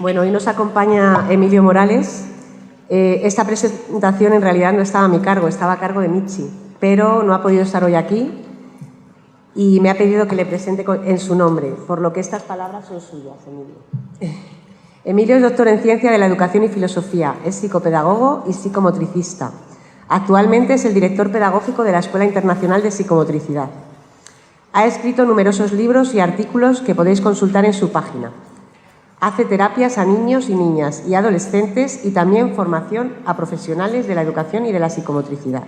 Bueno, hoy nos acompaña Emilio Morales. Esta presentación en realidad no estaba a mi cargo, estaba a cargo de Michi, pero no ha podido estar hoy aquí y me ha pedido que le presente en su nombre, por lo que estas palabras son suyas, Emilio. Emilio es doctor en Ciencia de la Educación y Filosofía, es psicopedagogo y psicomotricista. Actualmente es el director pedagógico de la Escuela Internacional de Psicomotricidad. Ha escrito numerosos libros y artículos que podéis consultar en su página. Hace terapias a niños y niñas y adolescentes y también formación a profesionales de la educación y de la psicomotricidad.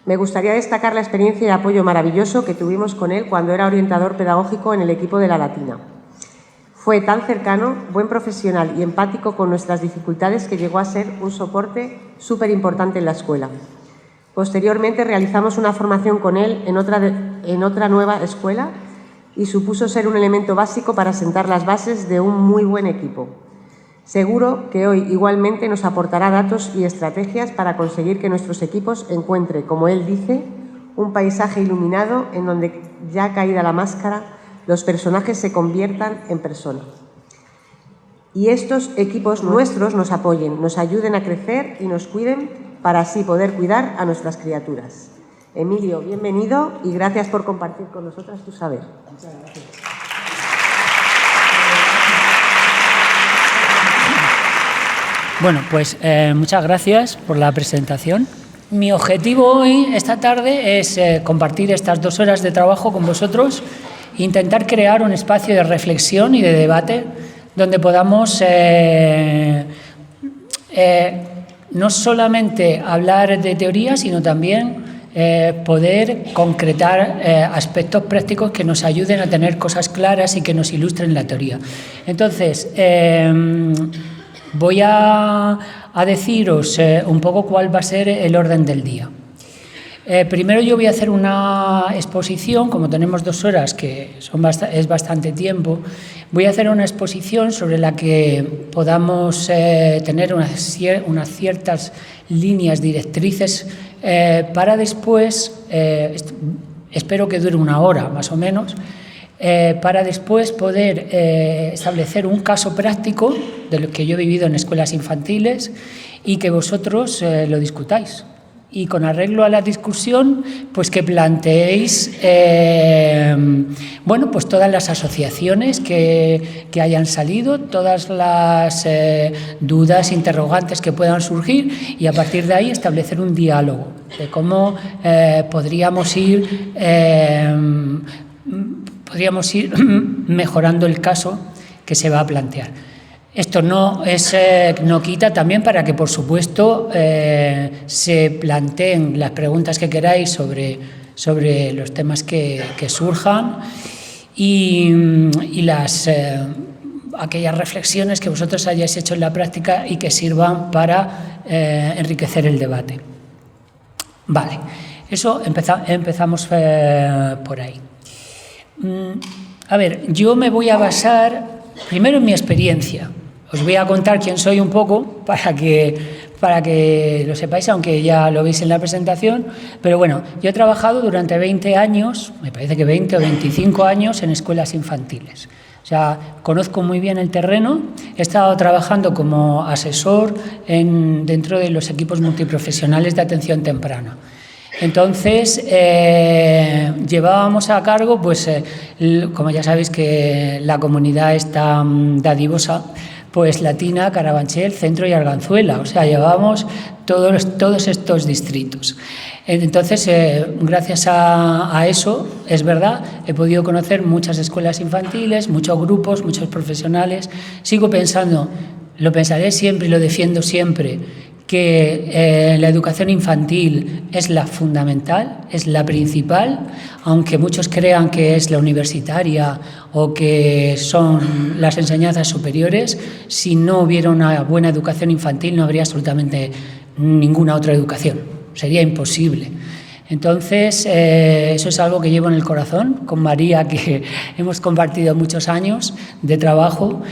Me gustaría destacar la experiencia y apoyo maravilloso que tuvimos con él cuando era orientador pedagógico en el equipo de La Latina. Fue tan cercano, buen profesional y empático con nuestras dificultades que llegó a ser un soporte súper importante en la escuela. Posteriormente realizamos una formación con él en otra nueva escuela y supuso ser un elemento básico para sentar las bases de un muy buen equipo. Seguro que hoy igualmente nos aportará datos y estrategias para conseguir que nuestros equipos encuentren, como él dice, un paisaje iluminado en donde, ya caída la máscara, los personajes se conviertan en personas. Y estos equipos nuestros nos apoyen, nos ayuden a crecer y nos cuiden para así poder cuidar a nuestras criaturas. Emilio, bienvenido y gracias por compartir con nosotras tu saber. Muchas gracias. Bueno, pues muchas gracias por la presentación. Mi objetivo hoy, esta tarde, es compartir estas 2 horas de trabajo con vosotros e intentar crear un espacio de reflexión y de debate donde podamos no solamente hablar de teoría, sino también poder concretar aspectos prácticos que nos ayuden a tener cosas claras y que nos ilustren la teoría. Entonces, voy a deciros un poco cuál va a ser el orden del día. Primero yo voy a hacer una exposición, como tenemos 2 horas, que es bastante tiempo, voy a hacer una exposición sobre la que podamos tener unas ciertas líneas directrices para después, espero que dure 1 hora más o menos, para después poder establecer un caso práctico de lo que yo he vivido en escuelas infantiles y que vosotros lo discutáis. Y con arreglo a la discusión, pues que planteéis bueno, pues todas las asociaciones que hayan salido, todas las dudas, interrogantes que puedan surgir y a partir de ahí establecer un diálogo de cómo podríamos ir mejorando el caso que se va a plantear. Esto no quita también para que, por supuesto, se planteen las preguntas que queráis sobre los temas que surjan y aquellas reflexiones que vosotros hayáis hecho en la práctica y que sirvan para enriquecer el debate. Vale, eso empezamos por ahí. A ver, yo me voy a basar primero en mi experiencia. Os voy a contar quién soy un poco para que lo sepáis, aunque ya lo veis en la presentación. Pero bueno, yo he trabajado durante 20 años, me parece que 20 o 25 años en escuelas infantiles. O sea, conozco muy bien el terreno, he estado trabajando como asesor dentro de los equipos multiprofesionales de atención temprana. Entonces, llevábamos a cargo, pues, como ya sabéis que la comunidad está dadivosa, pues Latina, Carabanchel, Centro y Arganzuela. O sea, llevábamos todos estos distritos. Entonces, gracias a eso, es verdad, he podido conocer muchas escuelas infantiles, muchos grupos, muchos profesionales. Sigo pensando, lo pensaré siempre y lo defiendo siempre, que la educación infantil es la fundamental, es la principal, aunque muchos crean que es la universitaria o que son las enseñanzas superiores. Si no hubiera una buena educación infantil no habría absolutamente ninguna otra educación, sería imposible. Entonces, eso es algo que llevo en el corazón, con María, que hemos compartido muchos años de trabajo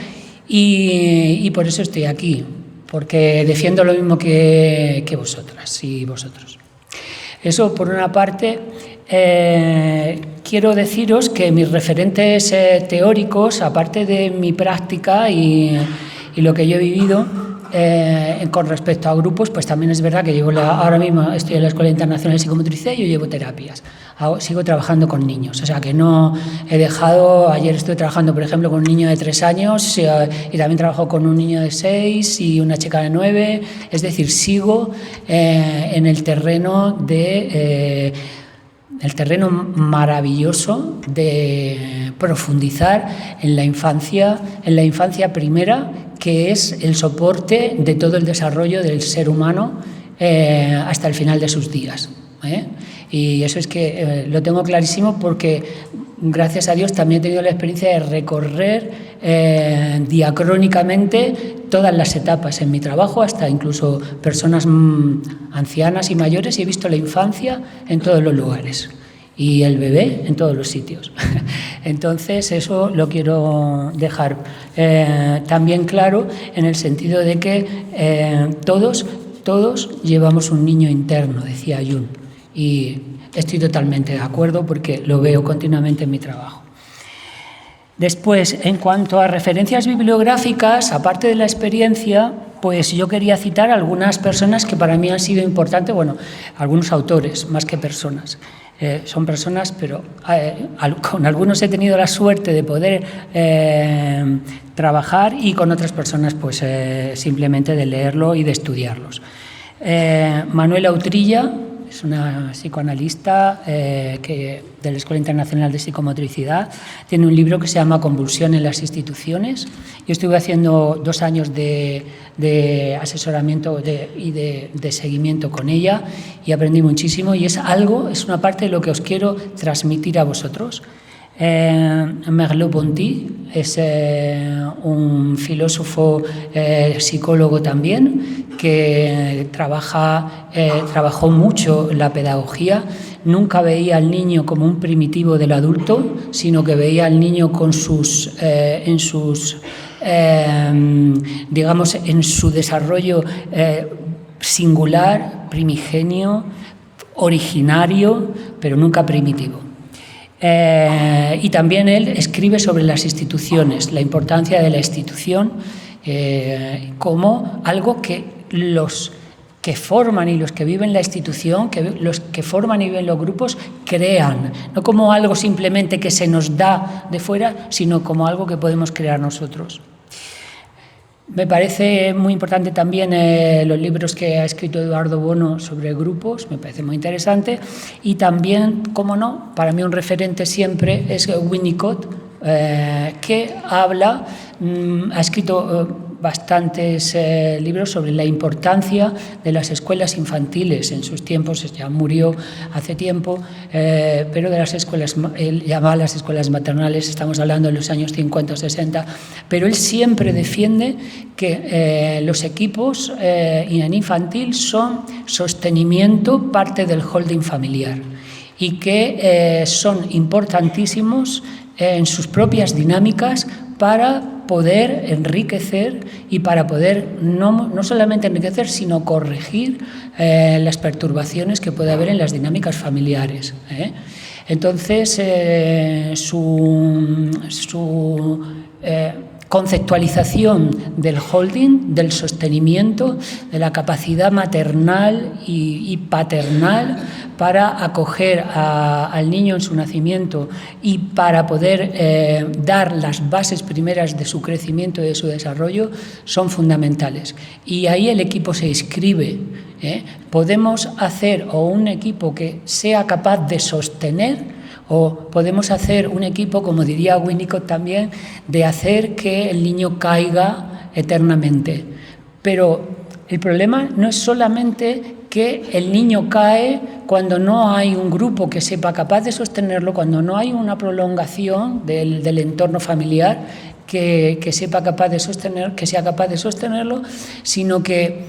y por eso estoy aquí, porque defiendo lo mismo que vosotras y vosotros. Eso por una parte. quiero deciros que mis referentes teóricos, aparte de mi práctica y lo que yo he vivido con respecto a grupos, pues también es verdad que ahora mismo estoy en la Escuela Internacional de Psicomotricidad y yo llevo terapias. Sigo trabajando con niños, o sea que no he dejado. Ayer estoy trabajando, por ejemplo, con un niño de 3 años y también trabajo con un niño de 6 y una chica de 9. Es decir, sigo en el terreno el terreno maravilloso de profundizar en la infancia primera, que es el soporte de todo el desarrollo del ser humano hasta el final de sus días. Y eso es que lo tengo clarísimo porque, gracias a Dios, también he tenido la experiencia de recorrer diacrónicamente todas las etapas en mi trabajo, hasta incluso personas ancianas y mayores, y he visto la infancia en todos los lugares y el bebé en todos los sitios. Entonces, eso lo quiero dejar también claro, en el sentido de que todos llevamos un niño interno, decía Jung, y estoy totalmente de acuerdo porque lo veo continuamente en mi trabajo. Después, en cuanto a referencias bibliográficas, aparte de la experiencia, pues yo quería citar algunas personas que para mí han sido importantes, bueno, algunos autores más que personas. Son personas, pero con algunos he tenido la suerte de poder trabajar y con otras personas pues simplemente de leerlo y de estudiarlos. Manuela Utrilla es una psicoanalista de la Escuela Internacional de Psicomotricidad. Tiene un libro que se llama Convulsión en las instituciones. Yo estuve haciendo 2 años de asesoramiento y de seguimiento con ella y aprendí muchísimo, y es una parte de lo que os quiero transmitir a vosotros. Merleau-Ponty es un filósofo psicólogo también que trabajó mucho la pedagogía. Nunca veía al niño como un primitivo del adulto, sino que veía al niño en su desarrollo singular, primigenio, originario, pero nunca primitivo. Y también él escribe sobre las instituciones, la importancia de la institución como algo que los que forman y los que viven la institución, los que forman y viven los grupos, crean, no como algo simplemente que se nos da de fuera, sino como algo que podemos crear nosotros. Me parece muy importante también los libros que ha escrito Eduardo Bono sobre grupos, me parece muy interesante, y también, cómo no, para mí un referente siempre es Winnicott, que ha escrito bastantes libros sobre la importancia de las escuelas infantiles. En sus tiempos, ya murió hace tiempo, pero de las escuelas, él llamaba las escuelas maternales, estamos hablando de los años 50 o 60, pero él siempre defiende que los equipos en infantil son sostenimiento, parte del holding familiar, y que son importantísimos en sus propias dinámicas para poder enriquecer y para poder no solamente enriquecer, sino corregir las perturbaciones que puede haber en las dinámicas familiares. Entonces, su conceptualización del holding, del sostenimiento, de la capacidad maternal y paternal para acoger al niño en su nacimiento y para poder dar las bases primeras de su crecimiento y de su desarrollo, son fundamentales. Y ahí el equipo se inscribe. Podemos hacer un equipo que sea capaz de sostener, o podemos hacer un equipo, como diría Winnicott también, de hacer que el niño caiga eternamente. Pero el problema no es solamente que el niño cae cuando no hay un grupo que sepa capaz de sostenerlo, cuando no hay una prolongación del entorno familiar que sea capaz de sostenerlo, sino que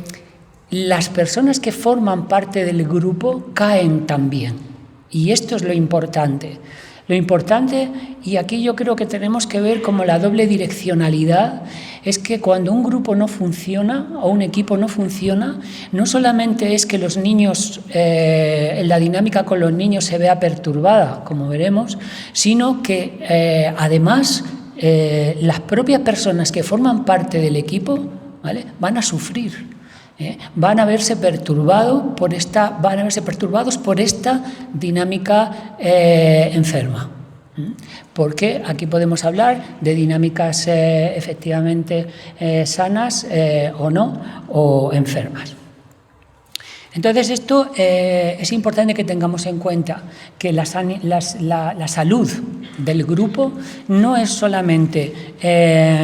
las personas que forman parte del grupo caen también. Y esto es lo importante. Lo importante, y aquí yo creo que tenemos que ver como la doble direccionalidad, es que cuando un grupo no funciona o un equipo no funciona, no solamente es que los niños, la dinámica con los niños se vea perturbada, como veremos, sino que además las propias personas que forman parte del equipo, ¿vale?, van a sufrir. Van a verse perturbados por esta dinámica enferma. Porque aquí podemos hablar de dinámicas efectivamente sanas o no, o enfermas. Entonces esto es importante que tengamos en cuenta que la salud del grupo no es solamente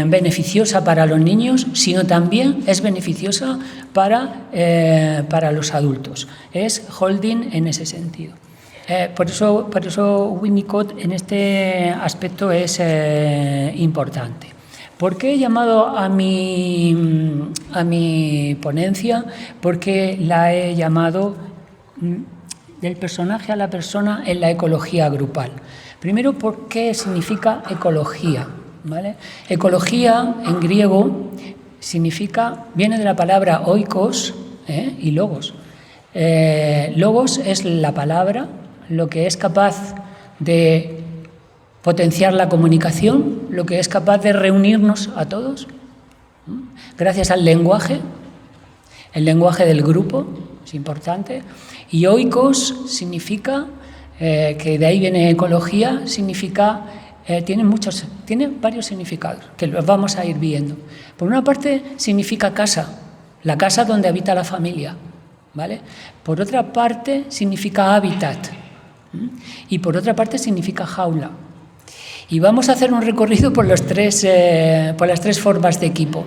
beneficiosa para los niños, sino también es beneficiosa para los adultos. Es holding en ese sentido. Por eso Winnicott en este aspecto es importante. ¿Por qué he llamado a mi ponencia? Porque la he llamado del personaje a la persona en la ecología grupal. Primero, ¿por qué significa ecología? ¿Vale? Ecología en griego viene de la palabra oikos y logos. Logos es la palabra, lo que es capaz de potenciar la comunicación, lo que es capaz de reunirnos a todos, gracias al lenguaje, el lenguaje del grupo, es importante, y oikos significa, que de ahí viene ecología, significa, tiene varios significados, que los vamos a ir viendo. Por una parte significa casa, la casa donde habita la familia, ¿vale? Por otra parte significa hábitat, y por otra parte significa jaula. Y vamos a hacer un recorrido por las tres formas de equipo.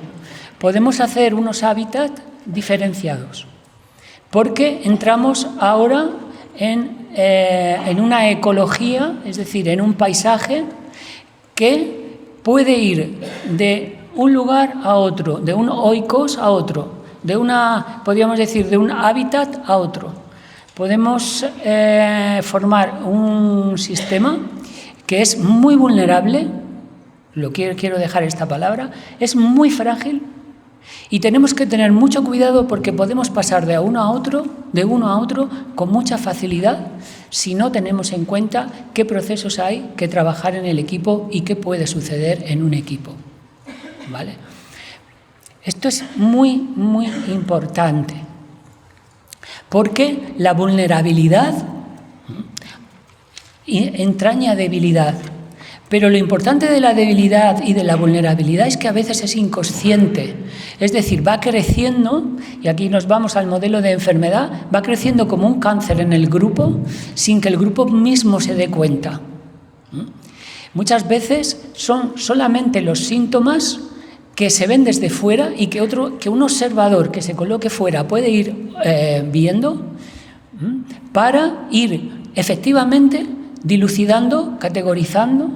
Podemos hacer unos hábitats diferenciados, porque entramos ahora en una ecología, es decir, en un paisaje que puede ir de un lugar a otro, de un oikos a otro, podríamos decir, de un hábitat a otro. Podemos formar un sistema que es muy vulnerable, quiero dejar esta palabra, es muy frágil y tenemos que tener mucho cuidado porque podemos pasar de uno a otro con mucha facilidad si no tenemos en cuenta qué procesos hay que trabajar en el equipo y qué puede suceder en un equipo, ¿vale? Esto es muy, muy importante porque la vulnerabilidad entraña debilidad, pero lo importante de la debilidad y de la vulnerabilidad es que a veces es inconsciente, es decir, va creciendo, y aquí nos vamos al modelo de enfermedad, va creciendo como un cáncer en el grupo sin que el grupo mismo se dé cuenta. Muchas veces son solamente los síntomas que se ven desde fuera y que un observador que se coloque fuera puede ir viendo para ir efectivamente dilucidando, categorizando,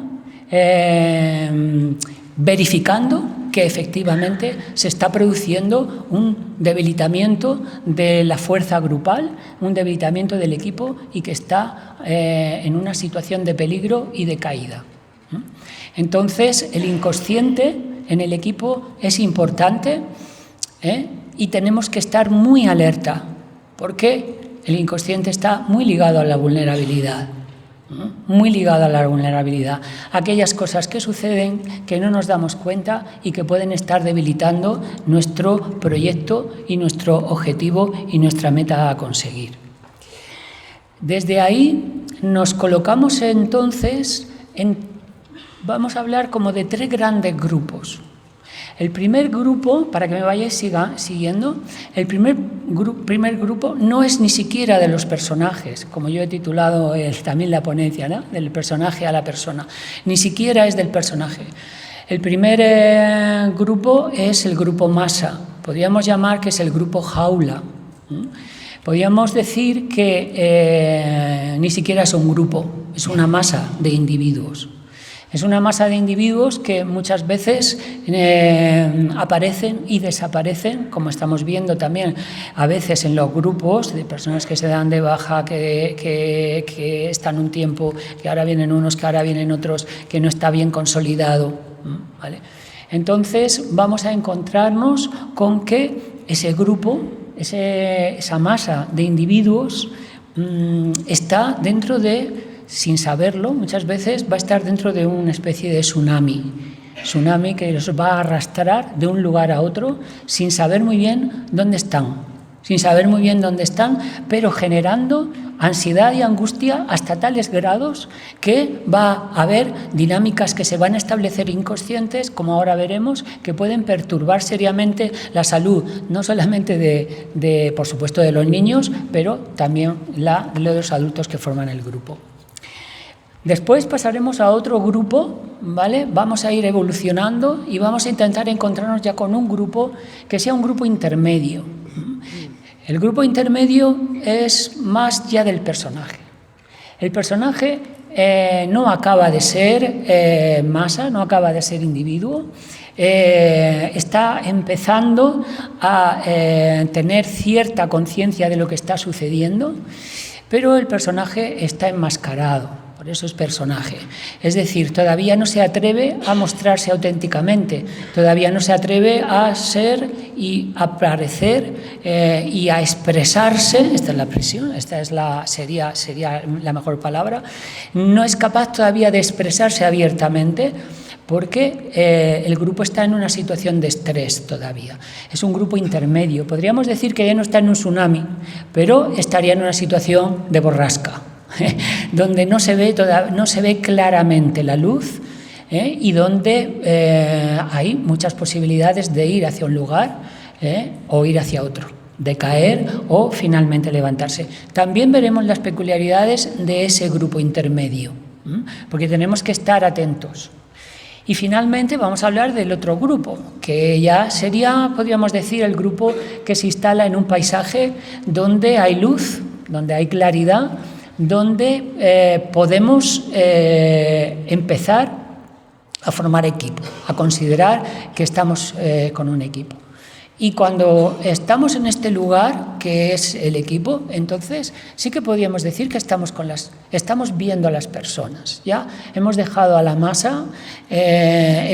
verificando que efectivamente se está produciendo un debilitamiento de la fuerza grupal, un debilitamiento del equipo y que está en una situación de peligro y de caída. Entonces, el inconsciente en el equipo es importante y tenemos que estar muy alerta porque el inconsciente está muy ligado a la vulnerabilidad. Muy ligado a la vulnerabilidad, aquellas cosas que suceden que no nos damos cuenta y que pueden estar debilitando nuestro proyecto y nuestro objetivo y nuestra meta a conseguir. Desde ahí nos colocamos entonces vamos a hablar como de tres grandes grupos. El primer grupo, para que me vayáis siguiendo, el primer grupo no es ni siquiera de los personajes, como yo he titulado también la ponencia, ¿no?, del personaje a la persona, ni siquiera es del personaje. El primer grupo es el grupo masa, podríamos llamar que es el grupo jaula. Podríamos decir que ni siquiera es un grupo, es una masa de individuos. Es una masa de individuos que muchas veces aparecen y desaparecen, como estamos viendo también a veces en los grupos de personas que se dan de baja, que están un tiempo, que ahora vienen unos, que ahora vienen otros, que no está bien consolidado, ¿vale? Entonces vamos a encontrarnos con que ese grupo, esa masa de individuos está dentro de, sin saberlo, muchas veces va a estar dentro de una especie de tsunami que los va a arrastrar de un lugar a otro sin saber muy bien dónde están, pero generando ansiedad y angustia hasta tales grados que va a haber dinámicas que se van a establecer inconscientes, como ahora veremos, que pueden perturbar seriamente la salud, no solamente de por supuesto, de los niños, pero también de los adultos que forman el grupo. Después pasaremos a otro grupo, ¿vale? Vamos a ir evolucionando y vamos a intentar encontrarnos ya con un grupo que sea un grupo intermedio. El grupo intermedio es más ya del personaje. El personaje no acaba de ser masa, no acaba de ser individuo, está empezando a tener cierta conciencia de lo que está sucediendo, pero el personaje está enmascarado. Por eso es personaje. Es decir, todavía no se atreve a mostrarse auténticamente, todavía no se atreve a ser y a aparecer y a expresarse. Esta es la expresión, sería la mejor palabra. No es capaz todavía de expresarse abiertamente porque el grupo está en una situación de estrés todavía. Es un grupo intermedio. Podríamos decir que ya no está en un tsunami, pero estaría en una situación de borrasca, donde no se ve claramente la luz, y donde hay muchas posibilidades de ir hacia un lugar o ir hacia otro, de caer o finalmente levantarse. También veremos las peculiaridades de ese grupo intermedio, porque tenemos que estar atentos. Y finalmente vamos a hablar del otro grupo, que ya sería, podríamos decir, el grupo que se instala en un paisaje donde hay luz, donde hay claridad, donde podemos empezar a formar equipo, a considerar que estamos con un equipo. Y cuando estamos en este lugar, que es el equipo, entonces sí que podríamos decir que estamos viendo a las personas. Ya hemos dejado a la masa,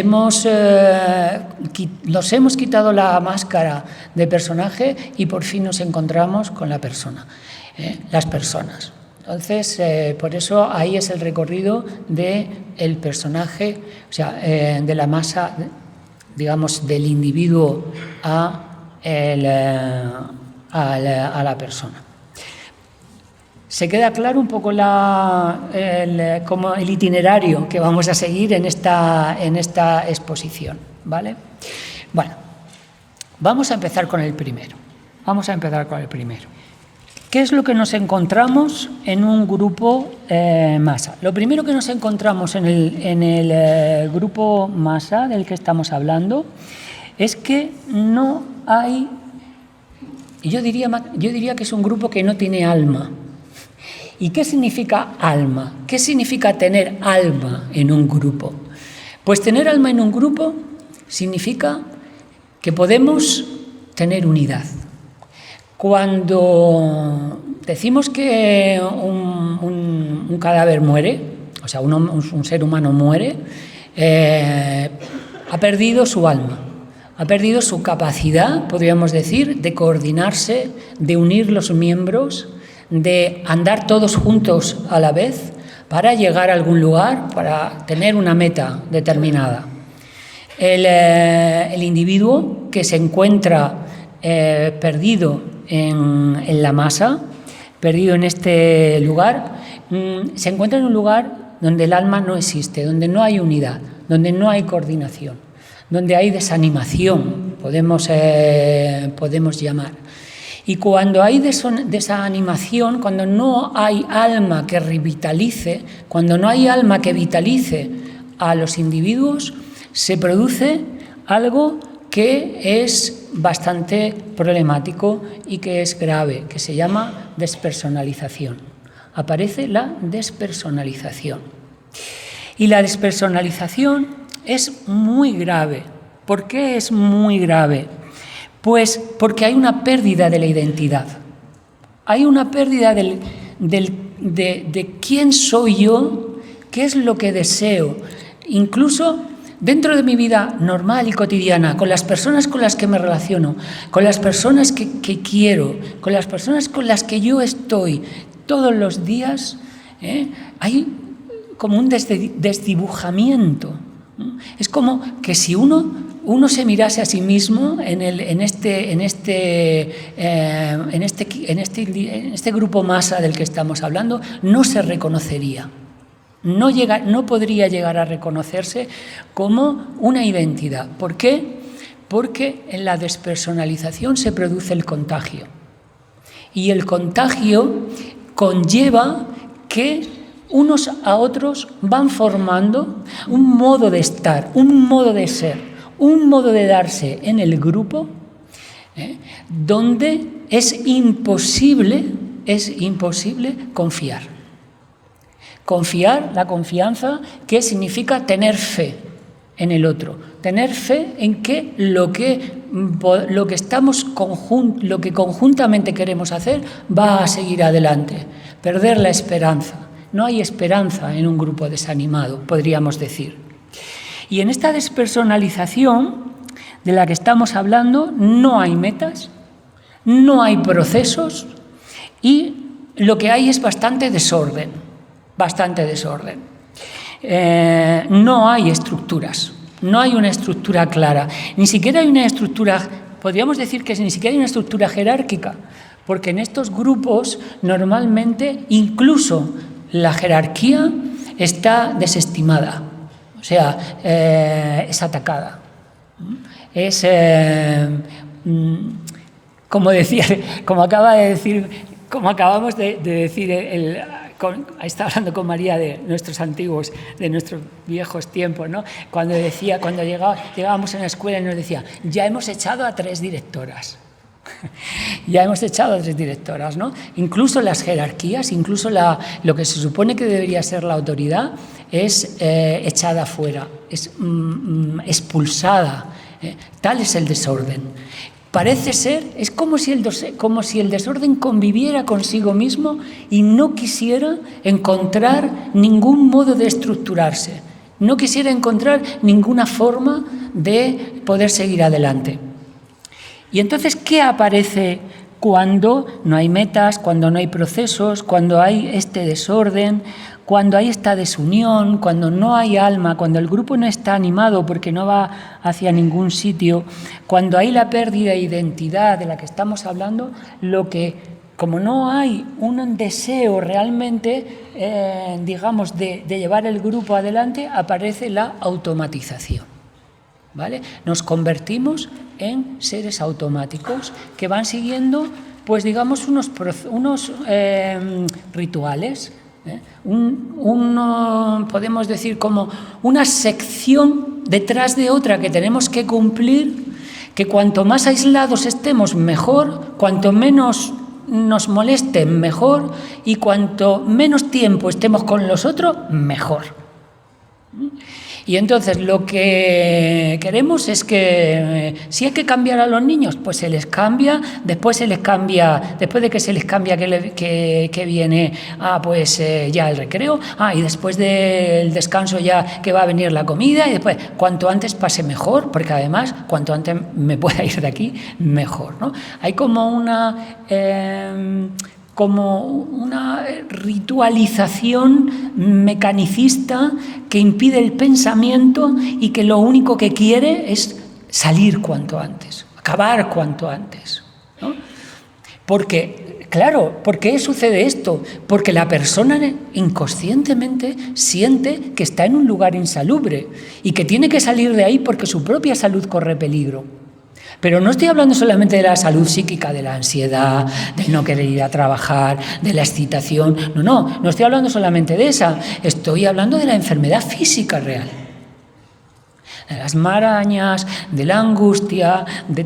nos hemos quitado la máscara de personaje y por fin nos encontramos con la persona, las personas. Entonces, por eso ahí es el recorrido del personaje, o sea, de la masa, digamos, del individuo a la persona. ¿Se queda claro un poco como el itinerario que vamos a seguir en esta exposición? ¿Vale? Bueno, vamos a empezar con el primero. ¿Qué es lo que nos encontramos en un grupo masa? Lo primero que nos encontramos en el grupo masa del que estamos hablando es que no hay, yo diría que es un grupo que no tiene alma. ¿Y qué significa alma? ¿Qué significa tener alma en un grupo? Pues tener alma en un grupo significa que podemos tener unidad. Cuando decimos que un cadáver muere, o sea, un ser humano muere, ha perdido su alma, ha perdido su capacidad, podríamos decir, de coordinarse, de unir los miembros, de andar todos juntos a la vez para llegar a algún lugar, para tener una meta determinada. El individuo que se encuentra perdido en la masa, perdido en este lugar, se encuentra en un lugar donde el alma no existe, donde no hay unidad, donde no hay coordinación, donde hay desanimación, podemos llamar. Y cuando hay desanimación, cuando no hay alma que revitalice, cuando no hay alma que vitalice a los individuos, se produce algo que es bastante problemático y que es grave, que se llama despersonalización. Aparece la despersonalización. Y la despersonalización es muy grave. ¿Por qué es muy grave? Pues porque hay una pérdida de la identidad. Hay una pérdida de quién soy yo, qué es lo que deseo. Incluso dentro de mi vida normal y cotidiana, con las personas con las que me relaciono, con las personas que quiero, con las personas con las que yo estoy todos los días, hay como un desdibujamiento. Es como que si uno se mirase a sí mismo en este grupo masa del que estamos hablando, no se reconocería. No podría llegar a reconocerse como una identidad. ¿Por qué? Porque en la despersonalización se produce el contagio. Y el contagio conlleva que unos a otros van formando un modo de estar, un modo de ser, un modo de darse en el grupo, donde es imposible confiar. Confiar, la confianza, ¿qué significa? Tener fe en el otro, tener fe en que lo que conjuntamente queremos hacer va a seguir adelante, perder la esperanza. No hay esperanza en un grupo desanimado, podríamos decir. Y en esta despersonalización de la que estamos hablando no hay metas, no hay procesos y lo que hay es bastante desorden. No hay estructuras, no hay una estructura clara, ni siquiera hay una estructura, podríamos decir que ni siquiera hay una estructura jerárquica, porque en estos grupos normalmente incluso la jerarquía está desestimada, o sea, es atacada. Es, como acabamos de decir, estaba hablando con María de nuestros antiguos, de nuestros viejos tiempos, ¿no? Cuando llegábamos a la escuela y nos decía, ya hemos echado a 3 directoras. Ya hemos echado a 3 directoras, ¿no? Incluso las jerarquías, incluso lo que se supone que debería ser la autoridad es echada fuera, es expulsada. Tal es el desorden. Parece ser, es como si el desorden conviviera consigo mismo y no quisiera encontrar ningún modo de estructurarse, no quisiera encontrar ninguna forma de poder seguir adelante. Y entonces, ¿qué aparece cuando no hay metas, cuando no hay procesos, cuando hay este desorden, cuando hay esta desunión, cuando no hay alma, cuando el grupo no está animado porque no va hacia ningún sitio, cuando hay la pérdida de identidad de la que estamos hablando, como no hay un deseo realmente, de llevar el grupo adelante, aparece la automatización. ¿Vale? Nos convertimos en seres automáticos que van siguiendo, pues digamos, unos rituales, podemos decir como una sección detrás de otra que tenemos que cumplir, que cuanto más aislados estemos mejor, cuanto menos nos molesten mejor y cuanto menos tiempo estemos con los otros mejor. Y entonces lo que queremos es que si hay que cambiar a los niños, pues se les cambia, después de que se les cambia que viene ya el recreo, y después del descanso ya que va a venir la comida, y después cuanto antes pase mejor, porque además cuanto antes me pueda ir de aquí, mejor, ¿no? Hay como una ritualización mecanicista que impide el pensamiento y que lo único que quiere es salir cuanto antes, acabar cuanto antes, ¿no? Porque, claro, ¿por qué sucede esto? Porque la persona inconscientemente siente que está en un lugar insalubre y que tiene que salir de ahí porque su propia salud corre peligro. Pero no estoy hablando solamente de la salud psíquica, de la ansiedad, de no querer ir a trabajar, de la excitación. No estoy hablando solamente de esa. Estoy hablando de la enfermedad física real. De las marañas, de la angustia, de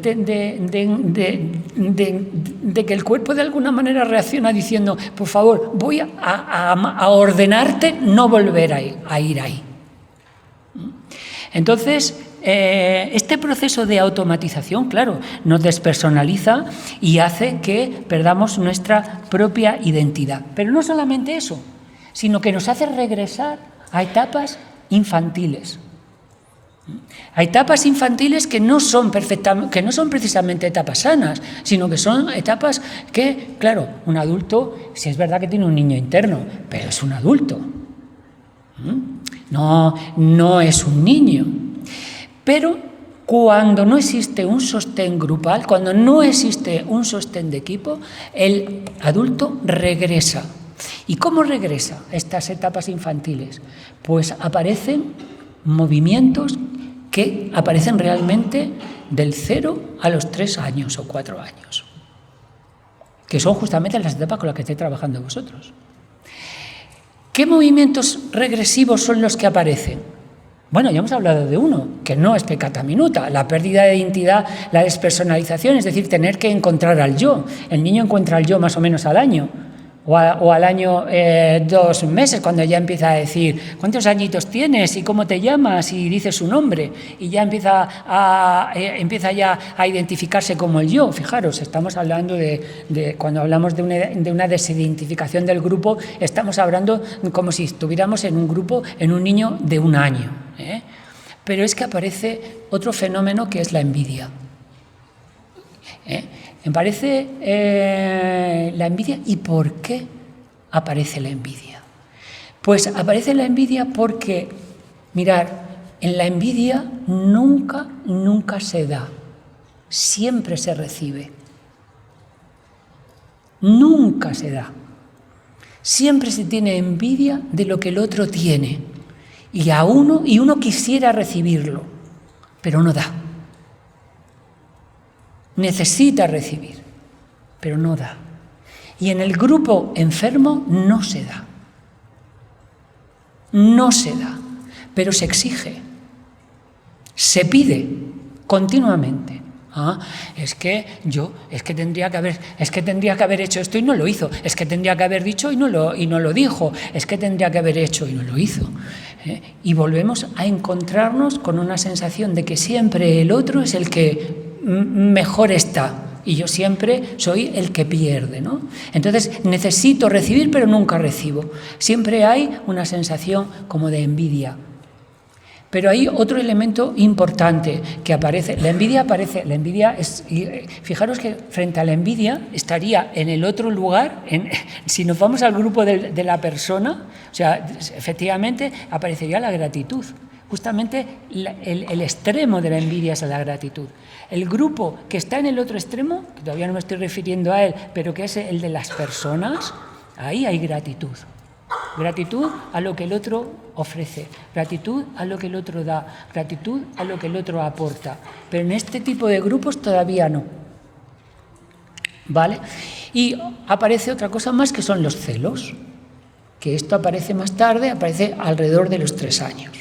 que el cuerpo de alguna manera reacciona diciendo, por favor, voy a ordenarte no volver a ir ahí. Entonces, este proceso de automatización, claro, nos despersonaliza y hace que perdamos nuestra propia identidad. Pero no solamente eso, sino que nos hace regresar a etapas infantiles. A etapas infantiles que no son precisamente etapas sanas, sino que son etapas que, claro, un adulto, sí es verdad que tiene un niño interno, pero es un adulto. No es un niño. Pero cuando no existe un sostén grupal, cuando no existe un sostén de equipo, el adulto regresa. ¿Y cómo regresa a estas etapas infantiles? Pues aparecen movimientos que aparecen realmente del 0 a los 3 años o 4 años, que son justamente las etapas con las que estáis trabajando vosotros. ¿Qué movimientos regresivos son los que aparecen? Bueno, ya hemos hablado de uno, que no es peccata minuta, la pérdida de identidad, la despersonalización, es decir, tener que encontrar al yo. El niño encuentra al yo más o menos al año, o al año 2 meses, cuando ya empieza a decir cuántos añitos tienes y cómo te llamas y dice su nombre, y ya empieza ya a identificarse como el yo. Fijaros, estamos hablando de cuando hablamos de una desidentificación del grupo, estamos hablando como si estuviéramos en un grupo, en un niño de 1 año. Pero es que aparece otro fenómeno que es la envidia. Me parece la envidia. ¿Y por qué aparece la envidia? Pues aparece la envidia porque, mirad, en la envidia nunca se da, siempre se recibe. Nunca se da. Siempre se tiene envidia de lo que el otro tiene. Y uno quisiera recibirlo, pero no da. Necesita recibir, pero no da. Y en el grupo enfermo no se da. No se da, pero se exige. Se pide continuamente. Es que tendría que haber hecho esto y no lo hizo. Es que tendría que haber dicho y no lo dijo. Es que tendría que haber hecho y no lo hizo. Y volvemos a encontrarnos con una sensación de que siempre el otro es el que mejor está y yo siempre soy el que pierde, ¿no? Entonces necesito recibir pero nunca recibo. Siempre hay una sensación como de envidia. Pero hay otro elemento importante que aparece. La envidia es, fijaros que frente a la envidia estaría en el otro lugar, si nos vamos al grupo de la persona, o sea, efectivamente aparecería la gratitud. Justamente el extremo de la envidia es la gratitud. El grupo que está en el otro extremo, que todavía no me estoy refiriendo a él, pero que es el de las personas, ahí hay gratitud. Gratitud a lo que el otro ofrece, gratitud a lo que el otro da, gratitud a lo que el otro aporta. Pero en este tipo de grupos todavía no. ¿Vale? Y aparece otra cosa más que son los celos, que esto aparece más tarde, aparece alrededor de los 3 años,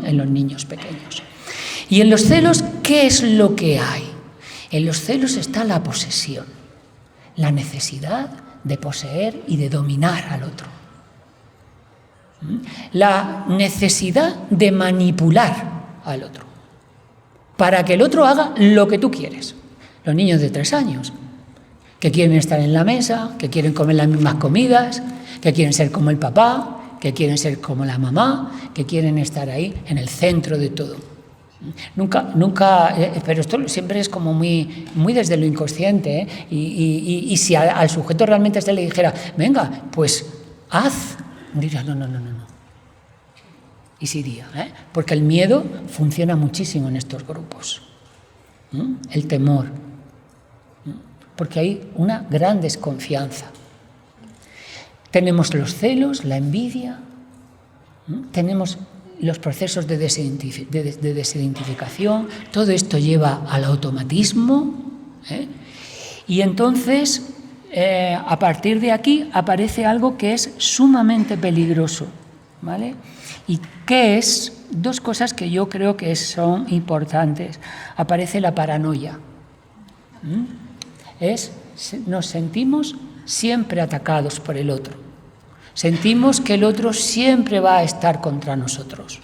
en los niños pequeños. Y en los celos, ¿qué es lo que hay? En los celos está la posesión, la necesidad de poseer y de dominar al otro. La necesidad de manipular al otro para que el otro haga lo que tú quieres. Los niños de 3 años, que quieren estar en la mesa, que quieren comer las mismas comidas, que quieren ser como el papá, que quieren ser como la mamá, que quieren estar ahí en el centro de todo. Nunca, pero esto siempre es como muy desde lo inconsciente, ¿eh? Y si al sujeto realmente se le dijera, venga, pues haz, diría, no. Y se iría, porque el miedo funciona muchísimo en estos grupos. El temor, porque hay una gran desconfianza. Tenemos los celos, la envidia, tenemos los procesos de desidentificación, todo esto lleva al automatismo, y entonces a partir de aquí aparece algo que es sumamente peligroso, ¿vale? ¿Y qué es? 2 cosas que yo creo que son importantes. Aparece la paranoia. Nos sentimos siempre atacados por el otro. Sentimos que el otro siempre va a estar contra nosotros.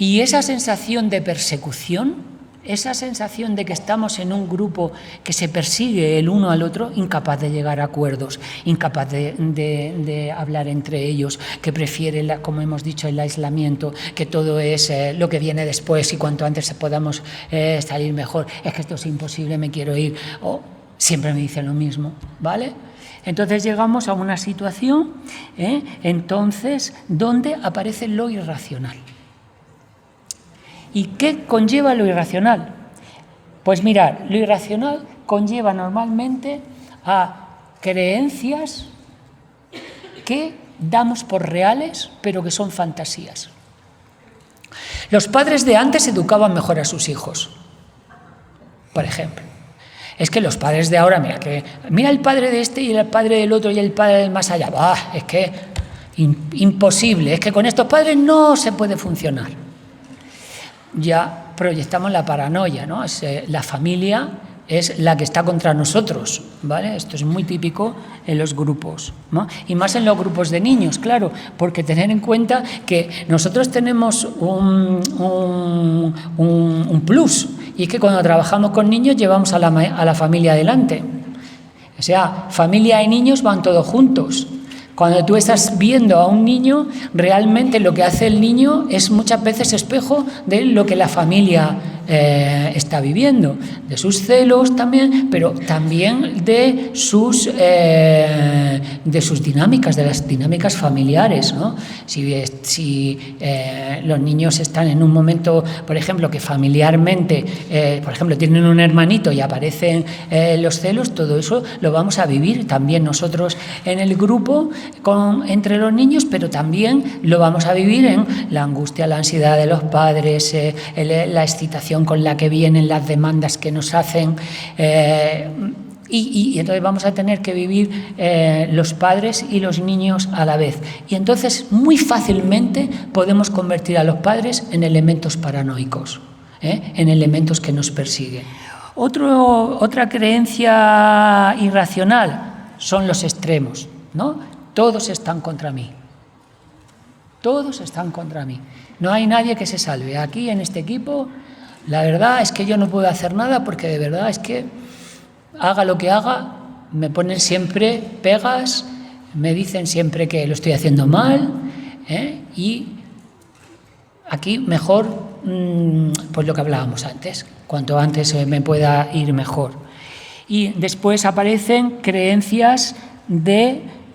Y esa sensación de persecución, esa sensación de que estamos en un grupo que se persigue el uno al otro, incapaz de llegar a acuerdos, incapaz de hablar entre ellos, que prefiere, como hemos dicho, el aislamiento, que todo es lo que viene después y cuanto antes podamos salir mejor. Es que esto es imposible, me quiero ir. Siempre me dicen lo mismo, ¿vale? Entonces llegamos a una situación, entonces, donde aparece lo irracional. ¿Y qué conlleva lo irracional? Pues mirad, lo irracional conlleva normalmente a creencias que damos por reales, pero que son fantasías. Los padres de antes educaban mejor a sus hijos, por ejemplo. Es que los padres de ahora, mira el padre de este y el padre del otro y el padre del más allá. Es que imposible, es que con estos padres no se puede funcionar. Ya proyectamos la paranoia, ¿no? La familia es la que está contra nosotros, ¿vale? Esto es muy típico en los grupos, ¿no? Y más en los grupos de niños, claro, porque tener en cuenta que nosotros tenemos un plus, y es que cuando trabajamos con niños llevamos a la familia adelante. O sea, familia y niños van todos juntos. Cuando tú estás viendo a un niño, realmente lo que hace el niño es muchas veces espejo de lo que la familia está viviendo, de sus celos también, pero también de sus dinámicas, de las dinámicas familiares, ¿no? Si los niños están en un momento, por ejemplo, que familiarmente, por ejemplo, tienen un hermanito y aparecen los celos, todo eso lo vamos a vivir también nosotros en el grupo entre los niños, pero también lo vamos a vivir en la angustia, la ansiedad de los padres, la excitación con la que vienen, las demandas que nos hacen, y entonces vamos a tener que vivir los padres y los niños a la vez. Y entonces muy fácilmente podemos convertir a los padres en elementos paranoicos, en elementos que nos persiguen. Otra creencia irracional son los extremos, ¿no? Todos están contra mí. Todos están contra mí. No hay nadie que se salve. Aquí en este equipo, la verdad es que yo no puedo hacer nada porque de verdad es que haga lo que haga, me ponen siempre pegas, me dicen siempre que lo estoy haciendo mal, y aquí mejor, pues lo que hablábamos antes, cuanto antes me pueda ir mejor. Y después aparecen creencias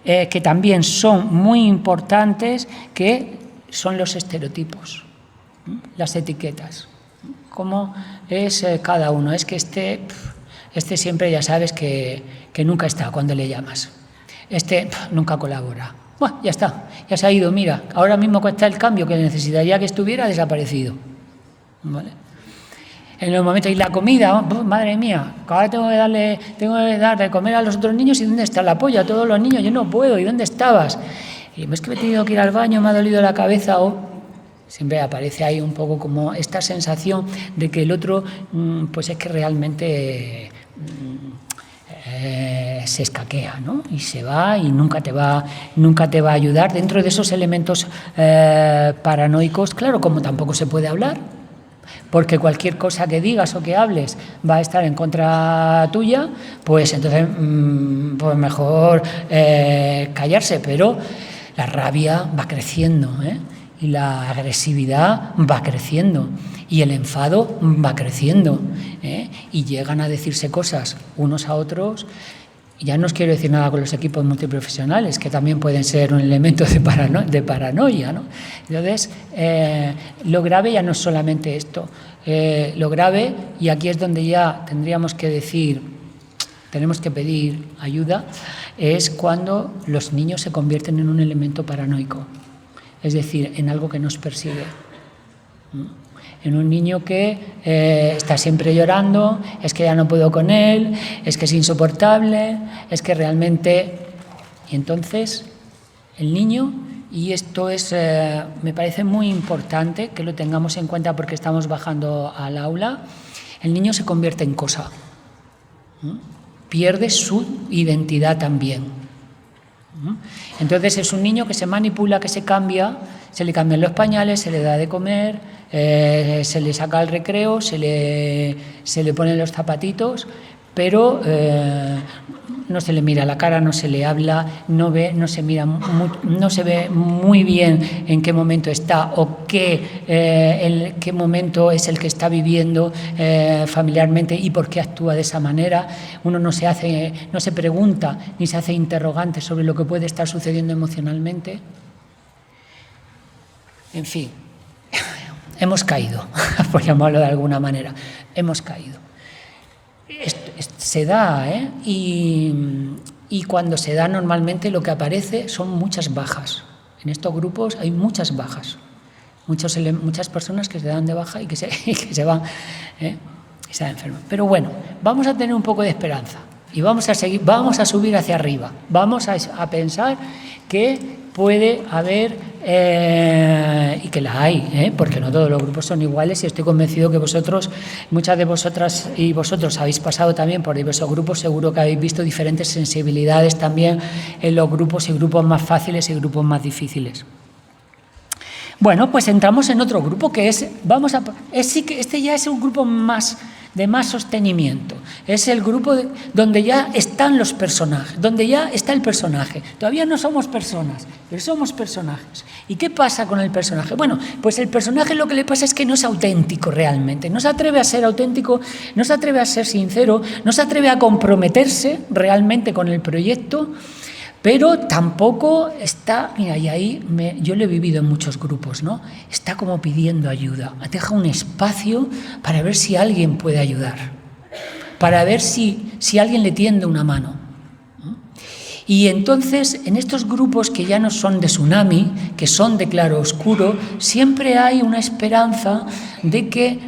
que también son muy importantes, que son los estereotipos, las etiquetas. ¿Cómo es cada uno? Es que este siempre ya sabes que nunca está cuando le llamas. Nunca colabora. Bueno, ya está, ya se ha ido. Mira, ahora mismo está el cambio que necesitaría que estuviera, ha desaparecido. ¿Vale? En los momentos, y la comida, madre mía, ahora tengo que dar de comer a los otros niños, ¿y dónde está el apoyo a todos los niños? Yo no puedo, ¿y dónde estabas? Y es que me he tenido que ir al baño, me ha dolido la cabeza, siempre aparece ahí un poco como esta sensación de que el otro, pues es que realmente se escaquea, ¿no? Y se va y nunca te va a ayudar. Dentro de esos elementos paranoicos, claro, como tampoco se puede hablar, porque cualquier cosa que digas o que hables va a estar en contra tuya, pues entonces pues mejor callarse, pero la rabia va creciendo, y la agresividad va creciendo y el enfado va creciendo, y llegan a decirse cosas unos a otros. Ya no os quiero decir nada con los equipos multiprofesionales, que también pueden ser un elemento de paranoia, ¿no? Entonces, lo grave ya no es solamente esto. Lo grave, y aquí es donde ya tendríamos que decir, tenemos que pedir ayuda, es cuando los niños se convierten en un elemento paranoico, es decir, en algo que nos persigue. En un niño que está siempre llorando, es que ya no puedo con él, es que es insoportable, es que realmente... Y entonces el niño, y esto es, me parece muy importante que lo tengamos en cuenta porque estamos bajando al aula, el niño se convierte en cosa, pierde su identidad también. Entonces es un niño que se manipula, que se cambia, se le cambian los pañales, se le da de comer, se le saca al recreo, se le ponen los zapatitos, pero no se le mira la cara, no se le habla, no se ve muy bien en qué momento está o qué momento es el que está viviendo familiarmente y por qué actúa de esa manera. Uno no se pregunta ni se hace interrogantes sobre lo que puede estar sucediendo emocionalmente. En fin, hemos caído, por llamarlo de alguna manera, hemos caído. Se da, y cuando se da normalmente lo que aparece son muchas bajas. En estos grupos hay muchas bajas, muchas personas que se dan de baja y que se van, y se enferman. Pero bueno, vamos a tener un poco de esperanza y vamos a subir hacia arriba, vamos a pensar que puede haber, y que la hay, porque no todos los grupos son iguales, y estoy convencido que muchas de vosotras y vosotros habéis pasado también por diversos grupos, seguro que habéis visto diferentes sensibilidades también en los grupos, y grupos más fáciles y grupos más difíciles. Bueno, pues entramos en otro grupo que este ya es un grupo de más sostenimiento. Es el grupo donde ya están los personajes, donde ya está el personaje. Todavía no somos personas, pero somos personajes. ¿Y qué pasa con el personaje? Bueno, pues el personaje lo que le pasa es que no es auténtico realmente, no se atreve a ser auténtico, no se atreve a ser sincero, no se atreve a comprometerse realmente con el proyecto, pero tampoco está, mira, y ahí yo lo he vivido en muchos grupos, ¿no? Está como pidiendo ayuda, deja un espacio para ver si alguien puede ayudar, para ver si alguien le tiende una mano. Y entonces, en estos grupos que ya no son de tsunami, que son de claroscuro, siempre hay una esperanza de que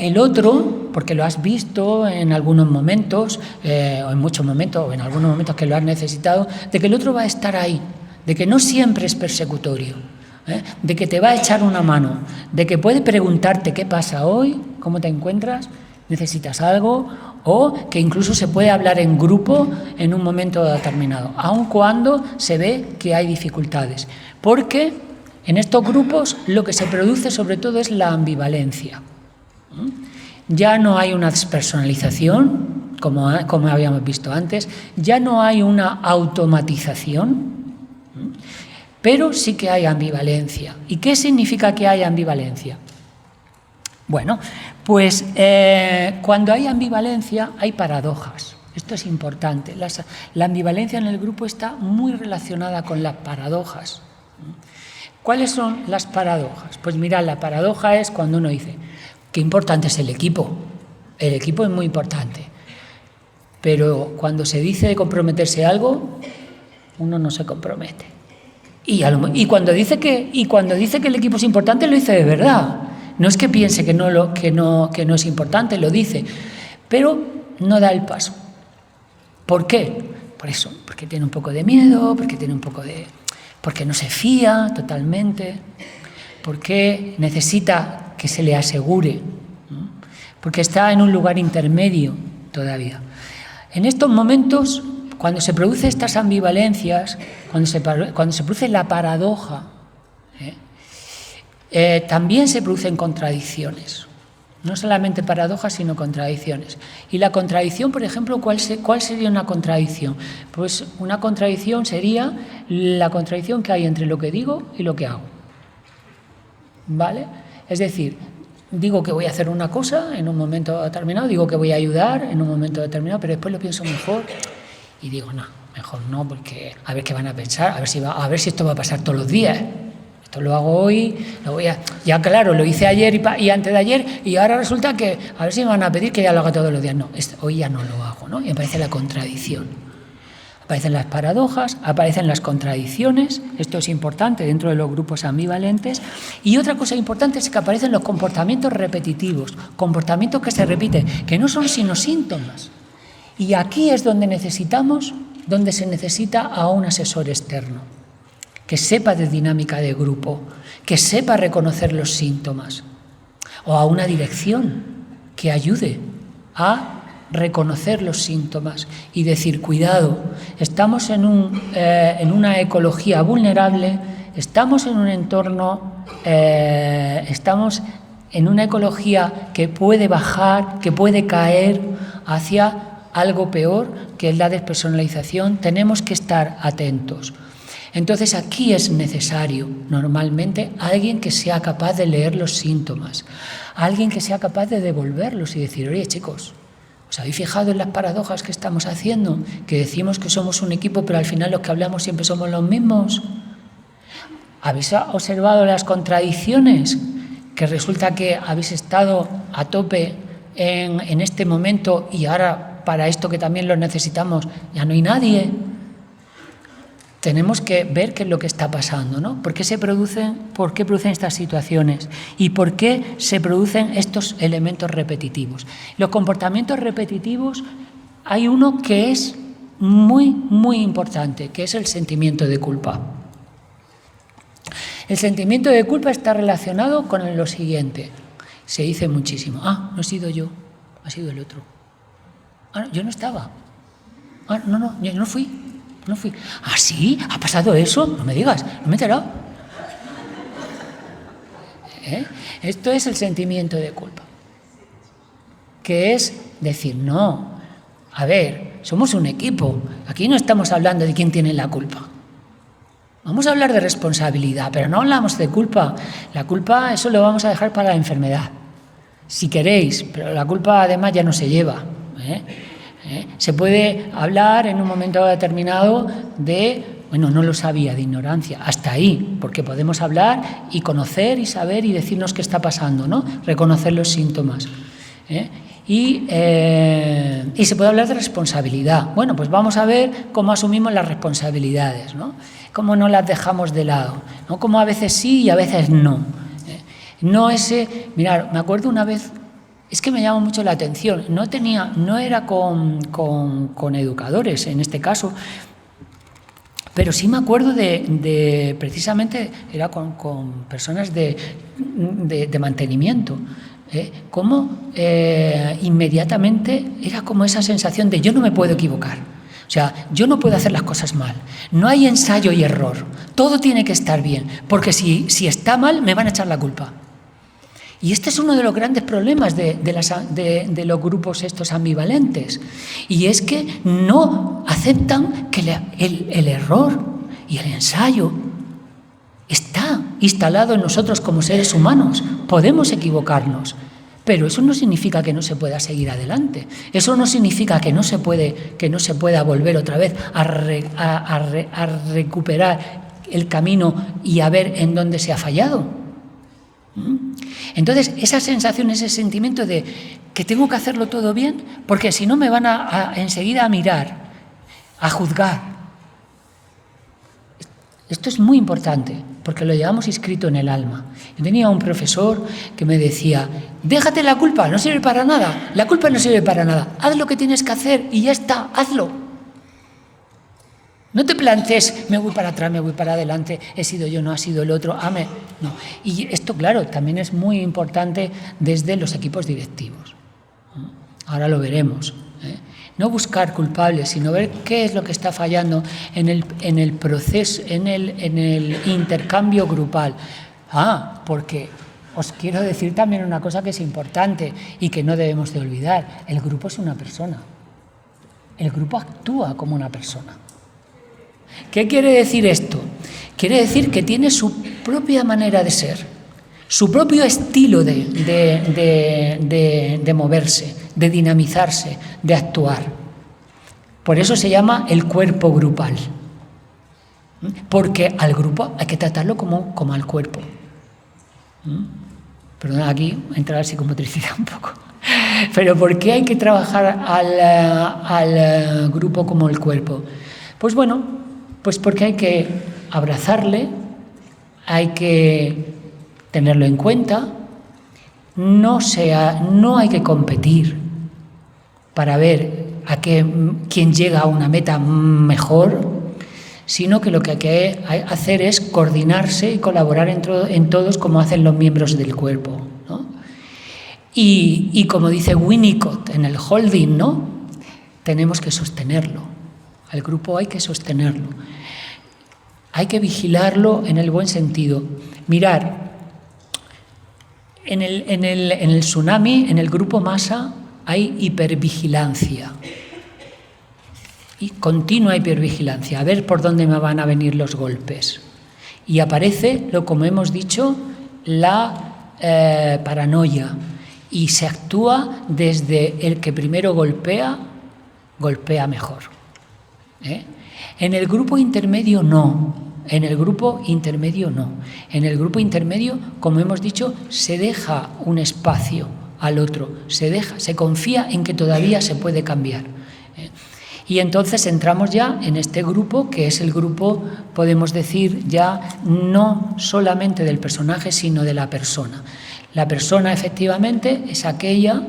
el otro, porque lo has visto en algunos momentos, o en muchos momentos, o en algunos momentos que lo has necesitado, de que el otro va a estar ahí, de que no siempre es persecutorio, de que te va a echar una mano, de que puede preguntarte qué pasa hoy, cómo te encuentras, necesitas algo, o que incluso se puede hablar en grupo en un momento determinado, aun cuando se ve que hay dificultades. Porque en estos grupos lo que se produce sobre todo es la ambivalencia. Ya no hay una despersonalización, como habíamos visto antes, ya no hay una automatización, pero sí que hay ambivalencia. ¿Y qué significa que hay ambivalencia? Bueno, pues cuando hay ambivalencia hay paradojas. Esto es importante. La ambivalencia en el grupo está muy relacionada con las paradojas. ¿Cuáles son las paradojas? Pues mirad, la paradoja es cuando uno dice, qué importante es el equipo. El equipo es muy importante. Pero cuando se dice de comprometerse a algo, uno no se compromete. Y cuando dice que el equipo es importante, lo dice de verdad. No es que piense que no es importante, lo dice, pero no da el paso. ¿Por qué? Por eso, porque tiene un poco de miedo, porque no se fía totalmente, porque necesita que se le asegure, ¿no? Porque está en un lugar intermedio todavía. En estos momentos, cuando se producen estas ambivalencias, cuando se produce la paradoja, también se producen contradicciones. No solamente paradojas, sino contradicciones. Y la contradicción, por ejemplo, ¿cuál sería una contradicción? Pues una contradicción sería la contradicción que hay entre lo que digo y lo que hago. ¿Vale? Es decir, digo que voy a hacer una cosa en un momento determinado, digo que voy a ayudar en un momento determinado, pero después lo pienso mejor y digo, no, mejor no, porque a ver qué van a pensar, a ver si esto va a pasar todos los días. Esto lo hago hoy, ya claro, lo hice ayer y antes de ayer, y ahora resulta que a ver si me van a pedir que ya lo haga todos los días. No, hoy ya no lo hago, ¿no? Y aparece la contradicción. Aparecen las paradojas, aparecen las contradicciones, esto es importante dentro de los grupos ambivalentes. Y otra cosa importante es que aparecen los comportamientos repetitivos, comportamientos que se repiten, que no son sino síntomas. Y aquí es donde se necesita a un asesor externo, que sepa de dinámica de grupo, que sepa reconocer los síntomas, o a una dirección que ayude a reconocer los síntomas y decir, cuidado, estamos en una ecología vulnerable, estamos en un entorno, estamos en una ecología que puede bajar, que puede caer hacia algo peor, que es la despersonalización. Tenemos que estar atentos. Entonces aquí es necesario normalmente alguien que sea capaz de leer los síntomas, alguien que sea capaz de devolverlos y decir, oye chicos, ¿os habéis fijado en las paradojas que estamos haciendo? Que decimos que somos un equipo, pero al final los que hablamos siempre somos los mismos. ¿Habéis observado las contradicciones? Que resulta que habéis estado a tope en este momento y ahora para esto que también lo necesitamos ya no hay nadie. Tenemos que ver qué es lo que está pasando, ¿no? ¿Por qué producen estas situaciones? ¿Y por qué se producen estos elementos repetitivos? Los comportamientos repetitivos, hay uno que es muy, muy importante, que es el sentimiento de culpa. El sentimiento de culpa está relacionado con lo siguiente. Se dice muchísimo, no he sido yo, ha sido el otro. No, yo no estaba. No, yo no fui. ¿Ah, sí? ¿Ha pasado eso? No me digas, no me he enterado. Esto es el sentimiento de culpa. Que es decir, no, a ver, somos un equipo. Aquí no estamos hablando de quién tiene la culpa. Vamos a hablar de responsabilidad, pero no hablamos de culpa. La culpa, eso lo vamos a dejar para la enfermedad, si queréis, pero la culpa además ya no se lleva. Se puede hablar en un momento determinado de, bueno, no lo sabía, de ignorancia, hasta ahí, porque podemos hablar y conocer y saber y decirnos qué está pasando, ¿no? Reconocer los síntomas. Y se puede hablar de responsabilidad. Bueno, pues vamos a ver cómo asumimos las responsabilidades, ¿no? Cómo no las dejamos de lado, ¿no? Cómo a veces sí y a veces no. Mirad, me acuerdo una vez, es que me llamó mucho la atención, no era con educadores en este caso, pero sí me acuerdo de precisamente, era con personas de mantenimiento. Cómo inmediatamente era como esa sensación de yo no me puedo equivocar, o sea, yo no puedo hacer las cosas mal, no hay ensayo y error, todo tiene que estar bien, porque si está mal me van a echar la culpa. Y este es uno de los grandes problemas de los grupos estos ambivalentes, y es que no aceptan que el error y el ensayo está instalado en nosotros como seres humanos. Podemos equivocarnos, pero eso no significa que no se pueda seguir adelante. Eso no significa que no se pueda volver otra vez a recuperar el camino y a ver en dónde se ha fallado. Entonces, esa sensación, ese sentimiento de que tengo que hacerlo todo bien, porque si no me van enseguida a mirar, a juzgar. Esto es muy importante, porque lo llevamos inscrito en el alma. Yo tenía un profesor que me decía, déjate la culpa, no sirve para nada, la culpa no sirve para nada, haz lo que tienes que hacer y ya está, hazlo. No te plantees, me voy para atrás, me voy para adelante, he sido yo, no ha sido el otro, no. Y esto, claro, también es muy importante desde los equipos directivos. Ahora lo veremos. No buscar culpables, sino ver qué es lo que está fallando en el proceso, en el intercambio grupal. Porque os quiero decir también una cosa que es importante y que no debemos de olvidar. El grupo es una persona. El grupo actúa como una persona. ¿Qué quiere decir esto? Quiere decir que tiene su propia manera de ser, su propio estilo de moverse, de dinamizarse, de actuar. Por eso se llama el cuerpo grupal. Porque al grupo hay que tratarlo como al cuerpo. Perdón, aquí entra la psicomotricidad un poco. Pero ¿por qué hay que trabajar al grupo como el cuerpo? Pues bueno, pues porque hay que abrazarle, hay que tenerlo en cuenta, no hay que competir para ver quién llega a una meta mejor, sino que lo que hay que hacer es coordinarse y colaborar en todos como hacen los miembros del cuerpo, ¿no? Y como dice Winnicott en el holding, ¿no? Tenemos que sostenerlo. Al grupo hay que sostenerlo. hay que vigilarlo en el buen sentido. Mirar, en el tsunami, en el grupo masa, hay hipervigilancia. Y continua hipervigilancia, a ver por dónde me van a venir los golpes. Y aparece, como hemos dicho, la paranoia. Y se actúa desde el que primero golpea mejor. En el grupo intermedio no. En el grupo intermedio, como hemos dicho, se deja un espacio al otro, se confía en que todavía se puede cambiar. Y entonces entramos ya en este grupo, que es el grupo, podemos decir, ya no solamente del personaje, sino de la persona. La persona, efectivamente, es aquella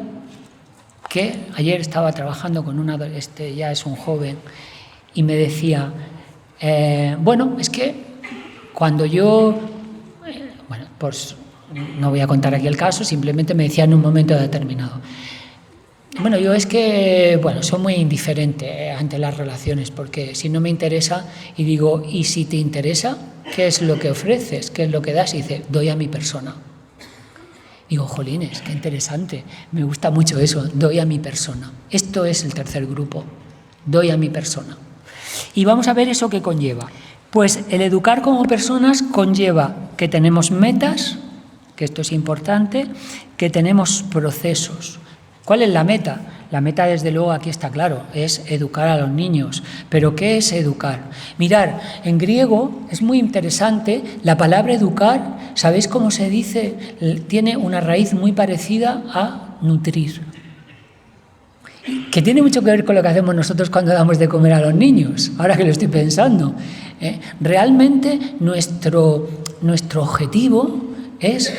que ayer estaba trabajando con ya es un joven, y me decía, bueno, es que cuando yo, pues no voy a contar aquí el caso, simplemente me decía en un momento determinado, bueno, yo es que, soy muy indiferente ante las relaciones, porque si no me interesa, y digo, ¿y si te interesa? ¿Qué es lo que ofreces? ¿Qué es lo que das? Y dice, doy a mi persona. Digo, jolines, qué interesante, me gusta mucho eso, doy a mi persona. Esto es el tercer grupo, doy a mi persona. Y vamos a ver eso que conlleva. Pues el educar como personas conlleva que tenemos metas, que esto es importante, que tenemos procesos. ¿Cuál es la meta? La meta, desde luego, aquí está claro, es educar a los niños. ¿Pero qué es educar? Mirad, en griego es muy interesante, la palabra educar, ¿sabéis cómo se dice? Tiene una raíz muy parecida a nutrir, que tiene mucho que ver con lo que hacemos nosotros cuando damos de comer a los niños, ahora que lo estoy pensando. Realmente nuestro objetivo es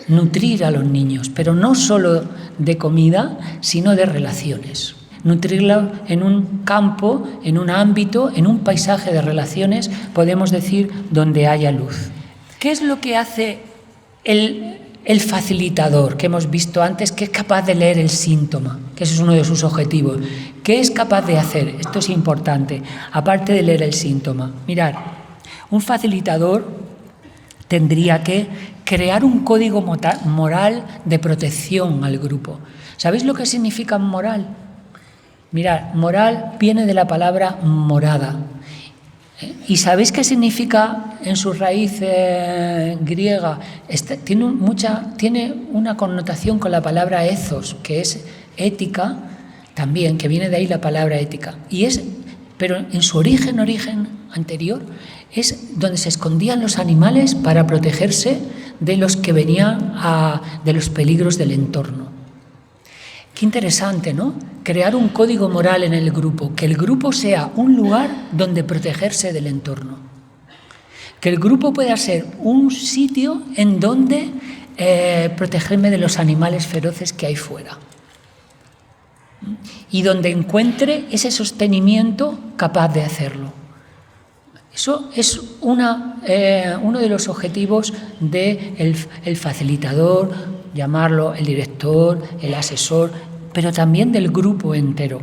nutrir a los niños, pero no solo de comida, sino de relaciones. Nutrirla en un campo, en un ámbito, en un paisaje de relaciones, podemos decir, donde haya luz. ¿Qué es lo que hace el facilitador que hemos visto antes, que es capaz de leer el síntoma, que ese es uno de sus objetivos? ¿Qué es capaz de hacer? Esto es importante, aparte de leer el síntoma. Mirad, un facilitador tendría que crear un código moral de protección al grupo. ¿Sabéis lo que significa moral? Mirad, moral viene de la palabra morada. ¿Y sabéis qué significa en su raíz griega? Tiene una connotación con la palabra ethos, que es ética también, que viene de ahí la palabra ética. Pero en su origen anterior, es donde se escondían los animales para protegerse de los que venían de los peligros del entorno. Qué interesante, ¿no? Crear un código moral en el grupo, que el grupo sea un lugar donde protegerse del entorno. Que el grupo pueda ser un sitio en donde protegerme de los animales feroces que hay fuera. Y donde encuentre ese sostenimiento capaz de hacerlo. Eso es uno de los objetivos del facilitador, llamarlo el director, el asesor, pero también del grupo entero.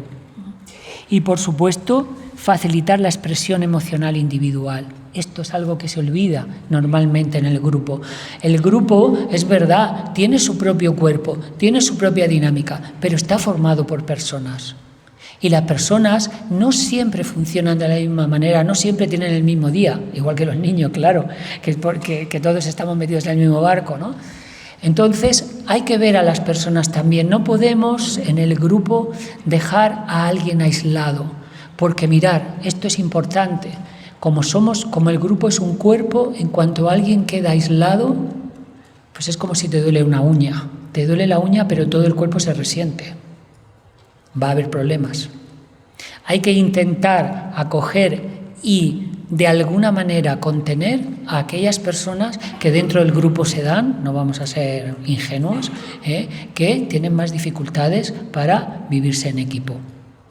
Y, por supuesto, facilitar la expresión emocional individual. Esto es algo que se olvida normalmente en el grupo. El grupo, es verdad, tiene su propio cuerpo, tiene su propia dinámica, pero está formado por personas. Y las personas no siempre funcionan de la misma manera, no siempre tienen el mismo día, igual que los niños, claro, que todos estamos metidos en el mismo barco, ¿no? Entonces, hay que ver a las personas también. No podemos en el grupo dejar a alguien aislado, porque mirar, esto es importante. Como el grupo es un cuerpo, en cuanto alguien queda aislado, pues es como si te duele una uña. Te duele la uña, pero todo el cuerpo se resiente. Va a haber problemas. Hay que intentar acoger y de alguna manera contener a aquellas personas que dentro del grupo se dan, no vamos a ser ingenuos, que tienen más dificultades para vivirse en equipo,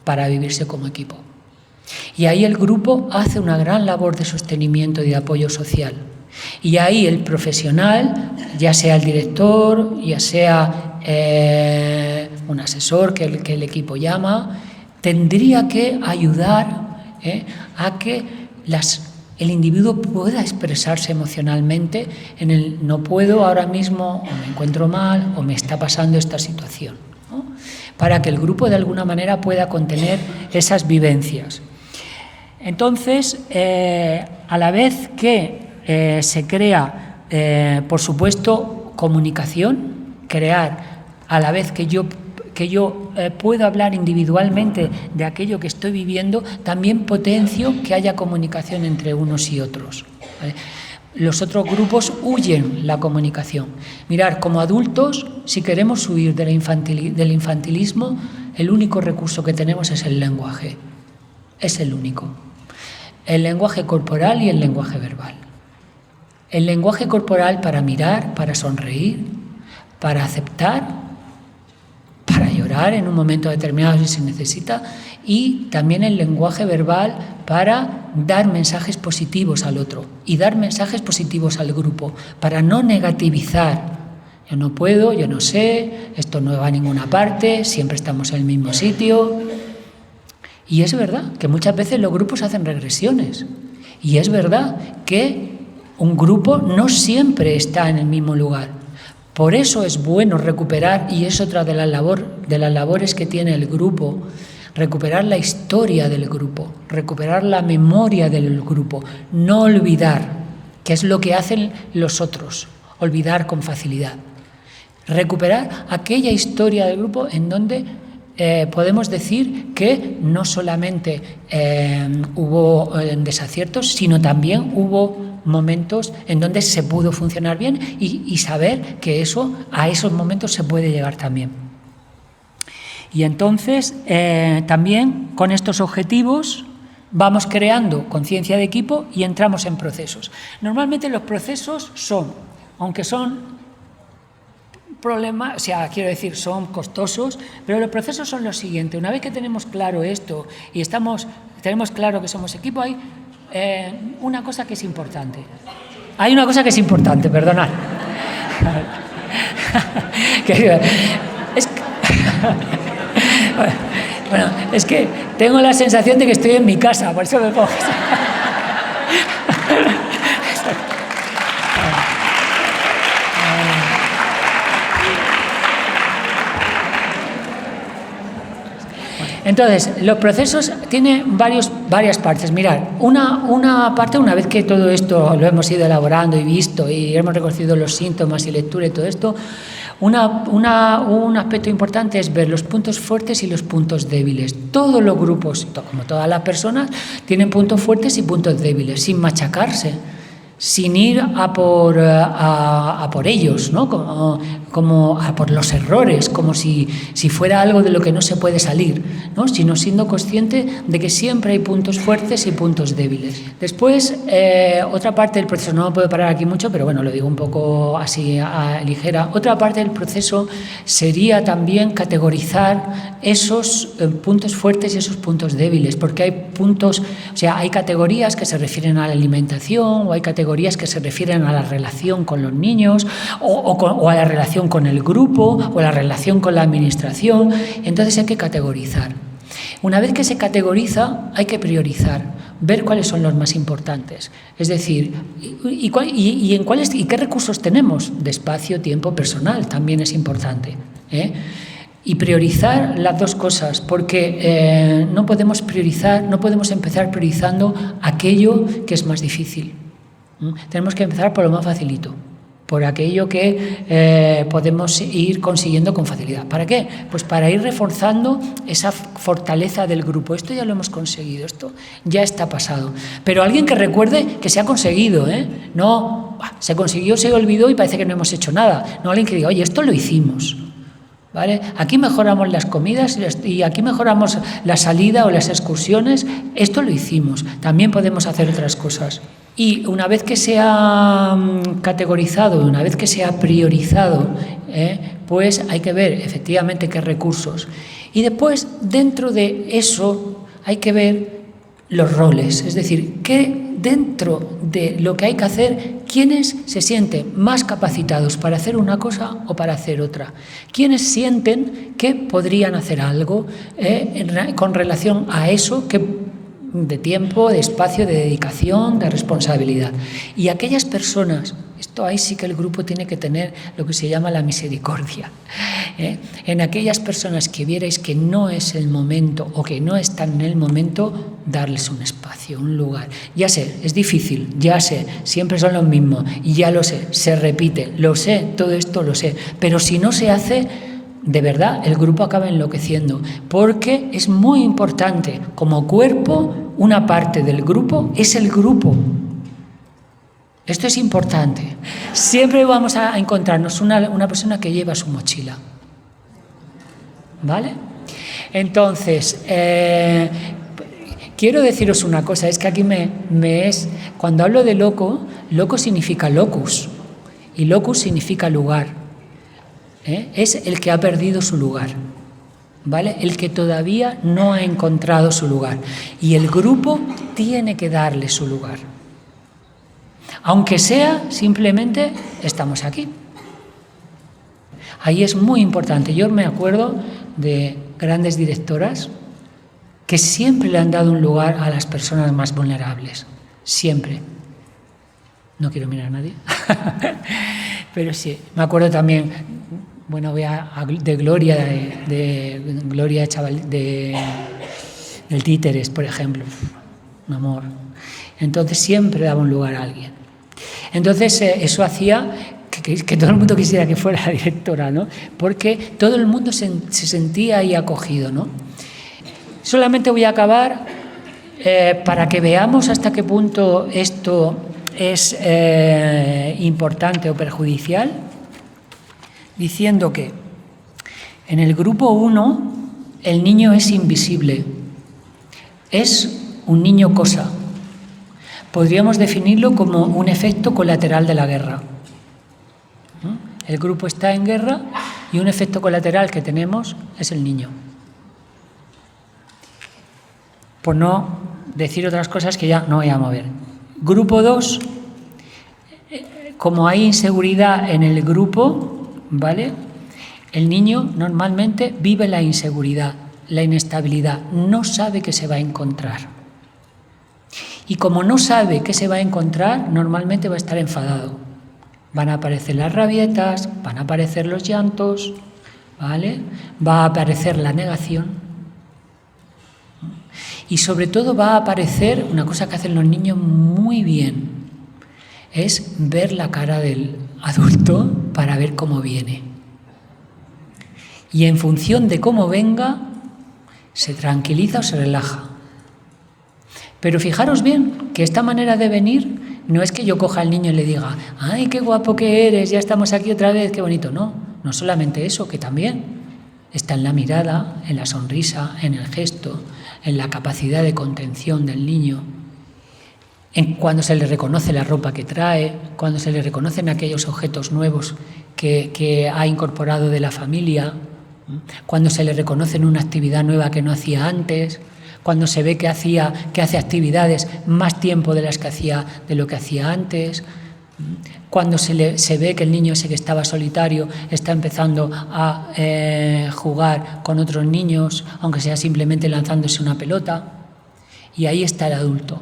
para vivirse como equipo. Y ahí el grupo hace una gran labor de sostenimiento y de apoyo social. Y ahí el profesional, ya sea el director, ya sea un asesor que el equipo llama, tendría que ayudar a que el individuo pueda expresarse emocionalmente en el no puedo ahora mismo, o me encuentro mal, o me está pasando esta situación, ¿no? Para que el grupo de alguna manera pueda contener esas vivencias. Entonces, a la vez que se crea, por supuesto, comunicación, crear a la vez que yo puedo hablar individualmente de aquello que estoy viviendo, también potencio que haya comunicación entre unos y otros, ¿vale? Los otros grupos huyen la comunicación. Mirad, como adultos, si queremos huir del infantilismo, el único recurso que tenemos es el lenguaje. Es el único. El lenguaje corporal y el lenguaje verbal. El lenguaje corporal para mirar, para sonreír, para aceptar, para llorar en un momento determinado si se necesita, y también el lenguaje verbal para dar mensajes positivos al otro y dar mensajes positivos al grupo, para no negativizar. Yo no puedo, yo no sé, esto no va a ninguna parte, siempre estamos en el mismo sitio. Y es verdad que muchas veces los grupos hacen regresiones. Y es verdad que un grupo no siempre está en el mismo lugar. Por eso es bueno recuperar, y es otra de las labores que tiene el grupo, recuperar la historia del grupo, recuperar la memoria del grupo, no olvidar, que es lo que hacen los otros, olvidar con facilidad. Recuperar aquella historia del grupo en donde podemos decir que no solamente hubo desaciertos, sino también hubo momentos en donde se pudo funcionar bien y saber que a esos momentos se puede llegar también. Y entonces también con estos objetivos vamos creando conciencia de equipo y entramos en procesos. Normalmente los procesos aunque son problemas, o sea, quiero decir, son costosos, pero los procesos son los siguientes. Una vez que tenemos claro esto y tenemos claro que somos equipo, hay una cosa que es importante. Hay una cosa que es importante, perdonad. Bueno, es que tengo la sensación de que estoy en mi casa, por eso me pongo. Entonces, los procesos tienen varias partes. Mirad, una parte, una vez que todo esto lo hemos ido elaborando y visto y hemos reconocido los síntomas y lectura y todo esto, un aspecto importante es ver los puntos fuertes y los puntos débiles. Todos los grupos, como todas las personas, tienen puntos fuertes y puntos débiles, sin machacarse, sin ir a por ellos, ¿no? Como a por los errores, como si fuera algo de lo que no se puede salir, ¿no? Sino siendo consciente de que siempre hay puntos fuertes y puntos débiles. Después, otra parte del proceso, no me puedo parar aquí mucho, pero bueno, lo digo un poco así ligera. Otra parte del proceso sería también categorizar esos puntos fuertes y esos puntos débiles, porque hay puntos, o sea, hay categorías que se refieren a la alimentación, o hay categorías que se refieren a la relación con los niños, o a la relación con el grupo, o a la relación con la administración. Entonces hay que categorizar. Una vez que se categoriza, hay que priorizar, ver cuáles son los más importantes. Es decir, y qué recursos tenemos de espacio, tiempo, personal, también es importante, ¿eh? Y priorizar las dos cosas, porque no podemos empezar priorizando aquello que es más difícil. Tenemos que empezar por lo más facilito, por aquello que podemos ir consiguiendo con facilidad. ¿Para qué? Pues para ir reforzando esa fortaleza del grupo. Esto ya lo hemos conseguido, esto ya está pasado. Pero alguien que recuerde que se ha conseguido, ¿eh? No, se consiguió, se olvidó y parece que no hemos hecho nada. No, alguien que diga, oye, esto lo hicimos, ¿vale? Aquí mejoramos las comidas y aquí mejoramos la salida o las excursiones. Esto lo hicimos. También podemos hacer otras cosas. Y una vez que se ha categorizado, una vez que se ha priorizado, pues hay que ver efectivamente qué recursos. Y después, dentro de eso, hay que ver los roles. Es decir, que dentro de lo que hay que hacer, ¿quiénes se sienten más capacitados para hacer una cosa o para hacer otra? ¿Quiénes sienten que podrían hacer algo con relación a eso que de tiempo, de espacio, de dedicación, de responsabilidad. Y aquellas personas, esto ahí sí que el grupo tiene que tener lo que se llama la misericordia. En aquellas personas que vierais que no es el momento o que no están en el momento, darles un espacio, un lugar. Ya sé, es difícil, ya sé, siempre son los mismos, y ya lo sé, se repite, lo sé, todo esto lo sé, pero si no se hace, de verdad, el grupo acaba enloqueciendo, porque es muy importante. Como cuerpo, una parte del grupo es el grupo. Esto es importante. Siempre vamos a encontrarnos una persona que lleva su mochila. ¿Vale? Entonces, quiero deciros una cosa, es que aquí cuando hablo de loco significa locus, y locus significa lugar. Es el que ha perdido su lugar, ¿vale? El que todavía no ha encontrado su lugar. Y el grupo tiene que darle su lugar. Aunque sea simplemente estamos aquí. Ahí es muy importante. Yo me acuerdo de grandes directoras que siempre le han dado un lugar a las personas más vulnerables. Siempre. No quiero mirar a nadie. Pero sí, me acuerdo también, bueno, de Gloria, de Gloria Chaval, del Títeres, por ejemplo. Un amor. Entonces siempre daba un lugar a alguien. Entonces eso hacía que todo el mundo quisiera que fuera la directora, ¿no? Porque todo el mundo se sentía ahí acogido, ¿no? Solamente voy a acabar para que veamos hasta qué punto esto es importante o perjudicial, diciendo que en el grupo 1 el niño es invisible, es un niño cosa. Podríamos definirlo como un efecto colateral de la guerra. El grupo está en guerra y un efecto colateral que tenemos es el niño. Por no decir otras cosas que ya no voy a mover. Grupo 2, como hay inseguridad en el grupo, ¿vale? El niño normalmente vive la inseguridad, la inestabilidad, no sabe qué se va a encontrar. Y como no sabe qué se va a encontrar, normalmente va a estar enfadado. Van a aparecer las rabietas, van a aparecer los llantos, ¿vale? Va a aparecer la negación. Y sobre todo va a aparecer una cosa que hacen los niños muy bien, es ver la cara del adulto para ver cómo viene. Y en función de cómo venga, se tranquiliza o se relaja. Pero fijaros bien que esta manera de venir no es que yo coja al niño y le diga ¡ay, qué guapo que eres! Ya estamos aquí otra vez, qué bonito. No solamente eso, que también está en la mirada, en la sonrisa, en el gesto, en la capacidad de contención del niño, en cuando se le reconoce la ropa que trae, cuando se le reconocen aquellos objetos nuevos que ha incorporado de la familia, cuando se le reconoce una actividad nueva que no hacía antes, cuando se ve que hace actividades más tiempo de lo que hacía antes, cuando se ve que el niño ese que estaba solitario está empezando a jugar con otros niños, aunque sea simplemente lanzándose una pelota, y ahí está el adulto.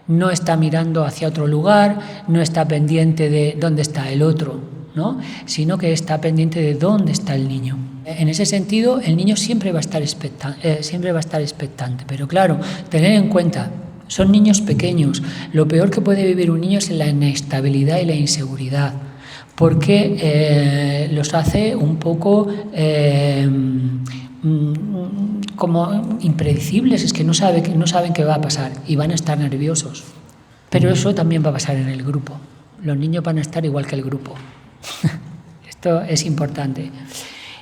No está mirando hacia otro lugar, no está pendiente de dónde está el otro, ¿no? Sino que está pendiente de dónde está el niño. En ese sentido, el niño siempre va a estar expectante, pero claro, tener en cuenta, son niños pequeños. Lo peor que puede vivir un niño es la inestabilidad y la inseguridad, porque los hace un poco como impredecibles, es que no saben qué va a pasar y van a estar nerviosos. Pero eso también va a pasar en el grupo. Los niños van a estar igual que el grupo. Esto es importante.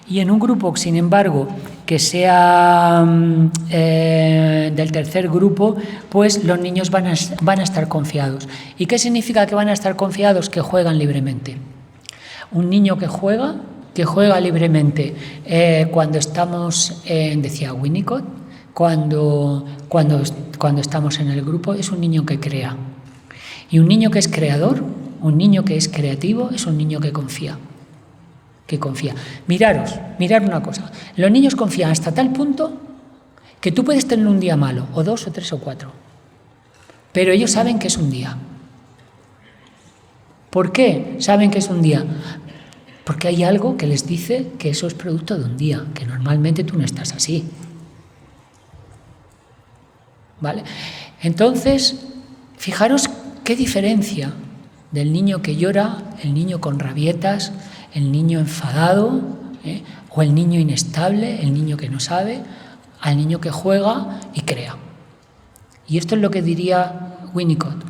Y en un grupo, sin embargo, que sea del tercer grupo, pues los niños van a estar confiados. ¿Y qué significa que van a estar confiados? Que juegan libremente. Un niño que juega libremente, cuando estamos, decía Winnicott, cuando estamos en el grupo, es un niño que crea. Y un niño que es creador, un niño que es creativo, es un niño que confía. Mirad una cosa, los niños confían hasta tal punto que tú puedes tener un día malo, o 2, o 3, o 4, pero ellos saben que es un día. ¿Por qué saben que es un día? Porque hay algo que les dice que eso es producto de un día, que normalmente tú no estás así. ¿Vale? Entonces, fijaros qué diferencia del niño que llora, el niño con rabietas, el niño enfadado, o el niño inestable, el niño que no sabe, al niño que juega y crea. Y esto es lo que diría Winnicott.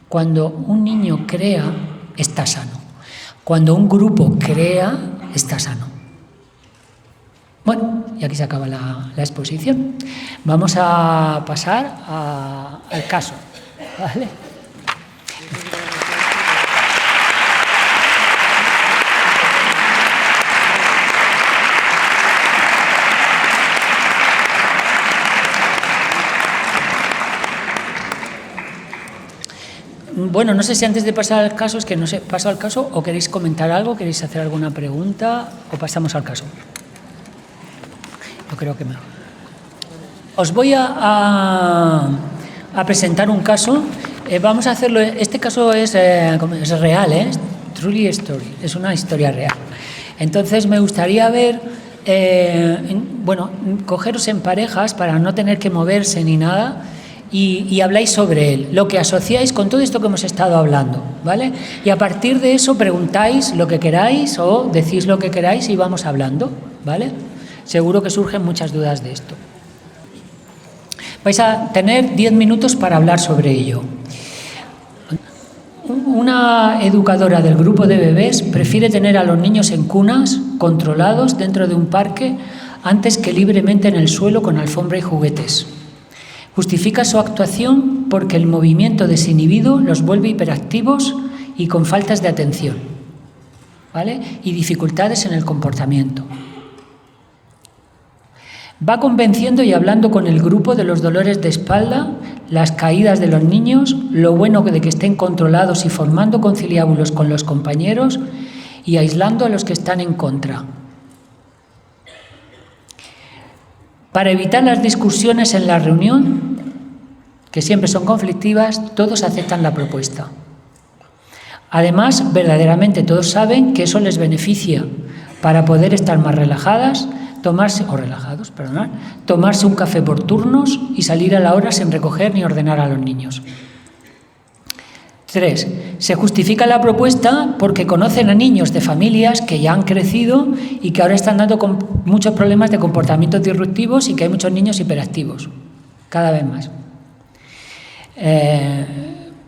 Cuando un niño crea, está sano. Cuando un grupo crea, está sano. Bueno, y aquí se acaba la exposición. Vamos a pasar al caso, ¿vale? Bueno, no sé si antes de pasar al caso, es que no sé, ¿paso al caso o queréis comentar algo, queréis hacer alguna pregunta o pasamos al caso? Yo creo que mejor. Os voy a presentar un caso. Vamos a hacerlo. Este caso es real, es truly story, es una historia real. Entonces me gustaría ver, cogeros en parejas para no tener que moverse ni nada. Y habláis sobre él, lo que asociáis con todo esto que hemos estado hablando, ¿vale? Y a partir de eso preguntáis lo que queráis o decís lo que queráis y vamos hablando, ¿vale? Seguro que surgen muchas dudas de esto. Vais a tener 10 minutos para hablar sobre ello. Una educadora del grupo de bebés prefiere tener a los niños en cunas, controlados dentro de un parque, antes que libremente en el suelo con alfombra y juguetes. Justifica su actuación porque el movimiento desinhibido los vuelve hiperactivos y con faltas de atención, ¿vale? Y dificultades en el comportamiento. Va convenciendo y hablando con el grupo de los dolores de espalda, las caídas de los niños, lo bueno de que estén controlados y formando conciliábulos con los compañeros y aislando a los que están en contra. Para evitar las discusiones en la reunión, que siempre son conflictivas, todos aceptan la propuesta. Además, verdaderamente todos saben que eso les beneficia para poder estar más relajados, tomarse un café por turnos y salir a la hora sin recoger ni ordenar a los niños. 3. Se justifica la propuesta porque conocen a niños de familias que ya han crecido y que ahora están dando con muchos problemas de comportamientos disruptivos y que hay muchos niños hiperactivos, cada vez más.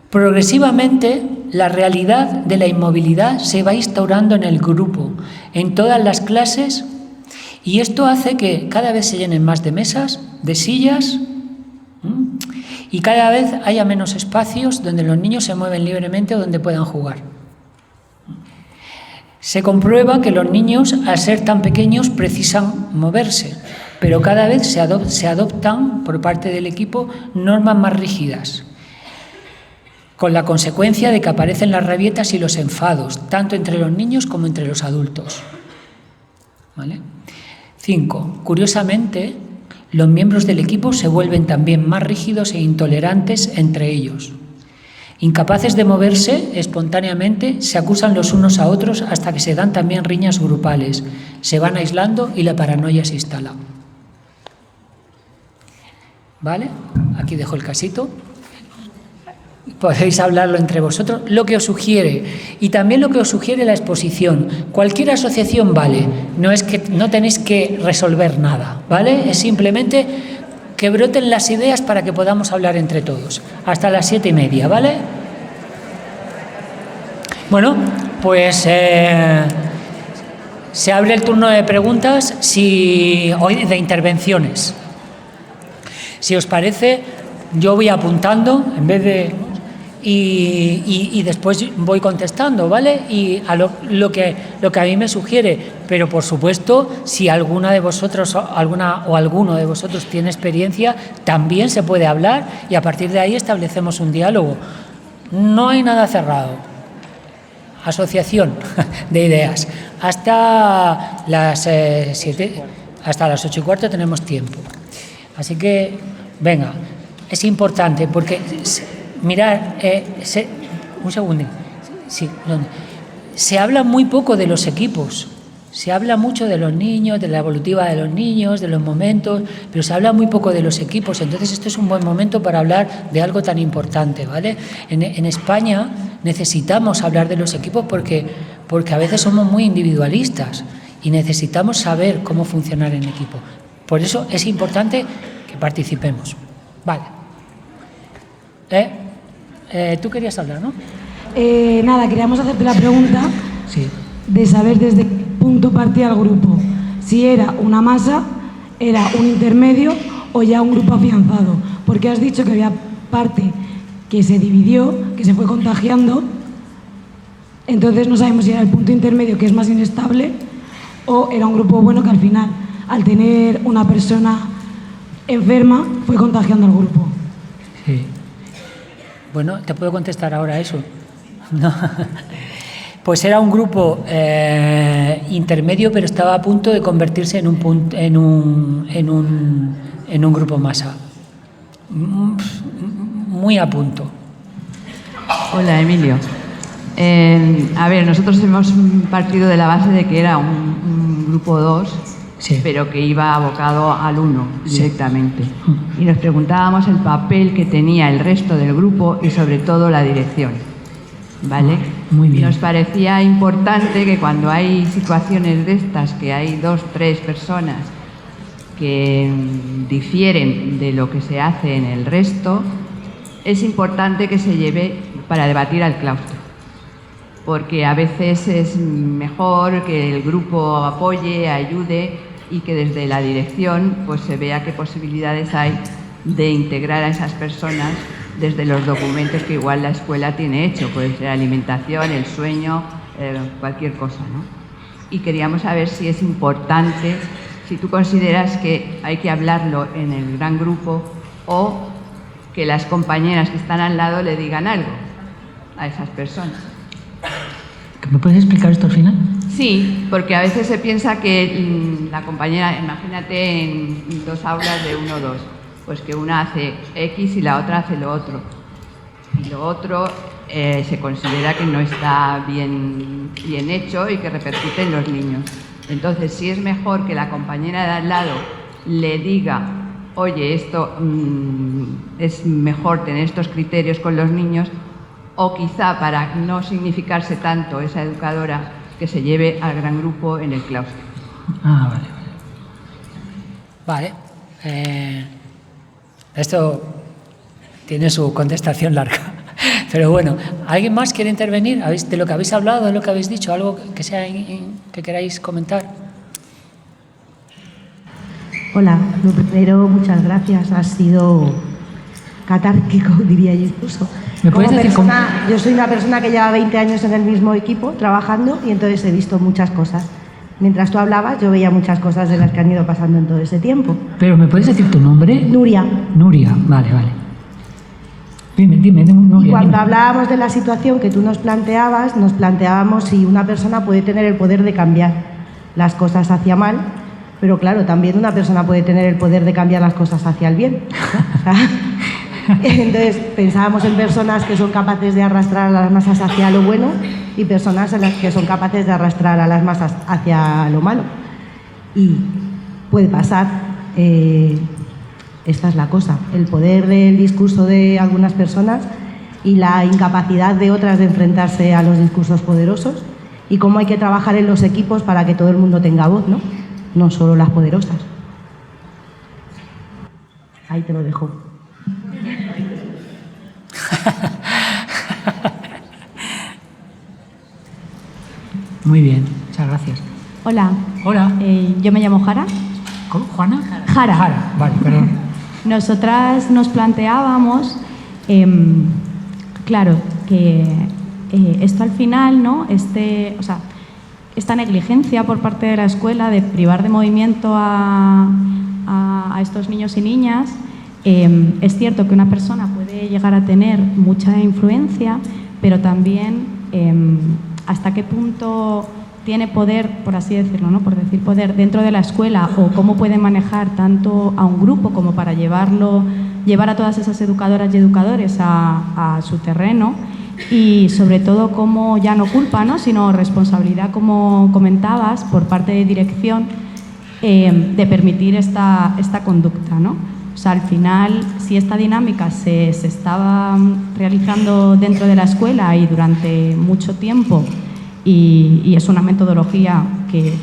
Progresivamente, la realidad de la inmovilidad se va instaurando en el grupo, en todas las clases, y esto hace que cada vez se llenen más de mesas, de sillas, y cada vez haya menos espacios donde los niños se mueven libremente o donde puedan jugar. Se comprueba que los niños, al ser tan pequeños, precisan moverse, pero cada vez se adoptan por parte del equipo normas más rígidas, con la consecuencia de que aparecen las rabietas y los enfados, tanto entre los niños como entre los adultos. ¿Vale? 5. Curiosamente, los miembros del equipo se vuelven también más rígidos e intolerantes entre ellos. Incapaces de moverse espontáneamente, se acusan los unos a otros hasta que se dan también riñas grupales, se van aislando y la paranoia se instala. ¿Vale? Aquí dejo el casito. Podéis hablarlo entre vosotros, lo que os sugiere y también lo que os sugiere la exposición. Cualquier asociación vale, no tenéis que resolver nada, ¿vale? Es simplemente que broten las ideas para que podamos hablar entre todos. Hasta las 7:30, ¿vale? Bueno, pues se abre el turno de preguntas de intervenciones. Si os parece, yo voy apuntando en vez de... Y después voy contestando, ¿vale? Y a lo que a mí me sugiere. Pero, por supuesto, si alguna de vosotros alguno de vosotros tiene experiencia, también se puede hablar y a partir de ahí establecemos un diálogo. No hay nada cerrado. Asociación de ideas. Hasta las 7, hasta las 8:15 tenemos tiempo. Así que, venga, es importante porque... mirad, un segundo. Sí, se habla muy poco de los equipos. Se habla mucho de los niños, de la evolutiva de los niños, de los momentos, pero se habla muy poco de los equipos. Entonces, esto es un buen momento para hablar de algo tan importante, ¿vale? En España necesitamos hablar de los equipos porque a veces somos muy individualistas y necesitamos saber cómo funcionar en equipo. Por eso es importante que participemos. Vale. Tú querías hablar, ¿no? Nada, queríamos hacerte la pregunta de saber desde qué punto partía el grupo. Si era una masa, era un intermedio o ya un grupo afianzado. Porque has dicho que había parte que se dividió, que se fue contagiando. Entonces no sabemos si era el punto intermedio, que es más inestable, o era un grupo bueno que al final, al tener una persona enferma, fue contagiando al grupo. Sí. Bueno, ¿te puedo contestar ahora eso? No. Pues era un grupo intermedio, pero estaba a punto de convertirse en un grupo masa. Muy a punto. Hola, Emilio. A ver, nosotros hemos partido de la base de que era un grupo 2, sí, pero que iba abocado al 1 directamente. Sí. Y nos preguntábamos el papel que tenía el resto del grupo y sobre todo la dirección. ¿Vale? Muy bien. Nos parecía importante que cuando hay situaciones de estas, que hay 2, 3 personas que difieren de lo que se hace en el resto, es importante que se lleve para debatir al claustro. Porque a veces es mejor que el grupo apoye, ayude y que desde la dirección pues se vea qué posibilidades hay de integrar a esas personas desde los documentos que igual la escuela tiene hecho, puede ser alimentación, el sueño, cualquier cosa, ¿no? Y queríamos saber si es importante, si tú consideras que hay que hablarlo en el gran grupo o que las compañeras que están al lado le digan algo a esas personas. ¿Me puedes explicar esto al final? Sí, porque a veces se piensa que la compañera, imagínate en 2 aulas de 1 o 2, pues que una hace X y la otra hace lo otro. Y lo otro se considera que no está bien hecho y que repercute en los niños. Entonces, sí es mejor que la compañera de al lado le diga, oye, esto es mejor tener estos criterios con los niños, o quizá para no significarse tanto esa educadora que se lleve al gran grupo en el claustro. Ah, vale. Esto tiene su contestación larga. Pero bueno, ¿alguien más quiere intervenir? ¿De lo que habéis hablado, de lo que habéis dicho? ¿Algo que sea que queráis comentar? Hola, lo primero, muchas gracias. Ha sido catártico, diría yo incluso. ¿Me puedes decir cómo? Yo soy una persona que lleva 20 años en el mismo equipo trabajando y entonces he visto muchas cosas. Mientras tú hablabas, yo veía muchas cosas de las que han ido pasando en todo ese tiempo. ¿Pero me puedes decir tu nombre? Nuria. Nuria, vale. Dime, Nuria. Y cuando hablábamos de la situación que tú nos planteábamos si una persona puede tener el poder de cambiar las cosas hacia mal, pero claro, también una persona puede tener el poder de cambiar las cosas hacia el bien, ¿no? Entonces pensábamos en personas que son capaces de arrastrar a las masas hacia lo bueno y personas en las que son capaces de arrastrar a las masas hacia lo malo. Y puede pasar, esta es la cosa, el poder del discurso de algunas personas y la incapacidad de otras de enfrentarse a los discursos poderosos y cómo hay que trabajar en los equipos para que todo el mundo tenga voz, ¿no? No solo las poderosas. Ahí te lo dejo. Muy bien, muchas gracias. Hola. Hola. Yo me llamo Jara. ¿Cómo? ¿Juana? Jara. Vale, perdón. Nosotras nos planteábamos, claro, que esto al final, ¿no? Esta negligencia por parte de la escuela de privar de movimiento a estos niños y niñas, es cierto que una persona puede llegar a tener mucha influencia, pero también hasta qué punto tiene poder, por así decirlo, ¿no? Por decir poder dentro de la escuela, o cómo puede manejar tanto a un grupo como para llevarlo llevar a todas esas educadoras y educadores a su terreno y sobre todo como ya no culpa, ¿no?, sino responsabilidad, como comentabas, por parte de dirección de permitir esta conducta, ¿no? O sea, al final, si esta dinámica se estaba realizando dentro de la escuela y durante mucho tiempo y es una metodología que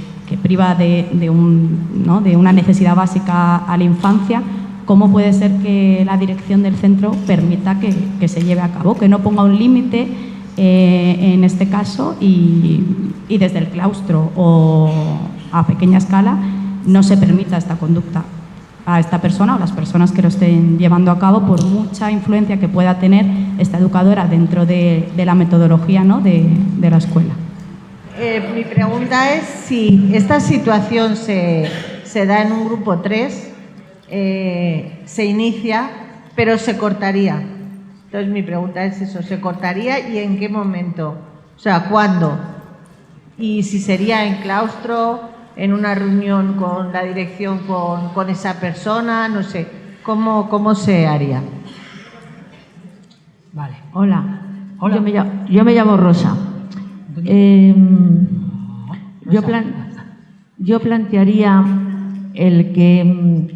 priva de una necesidad básica a la infancia, ¿cómo puede ser que la dirección del centro permita que se lleve a cabo, que no ponga un límite en este caso y desde el claustro o a pequeña escala no se permita esta conducta a esta persona o las personas que lo estén llevando a cabo, por mucha influencia que pueda tener esta educadora dentro de la metodología, ¿no?, de la escuela? Mi pregunta es si esta situación se da en un grupo 3, se inicia, pero se cortaría. Entonces mi pregunta es eso, ¿se cortaría y en qué momento? O sea, ¿cuándo? Y si sería en claustro, en una reunión con la dirección con esa persona, no sé, ¿cómo se haría? Vale. Hola. Hola. Yo me llamo Rosa. Yo plantearía el que,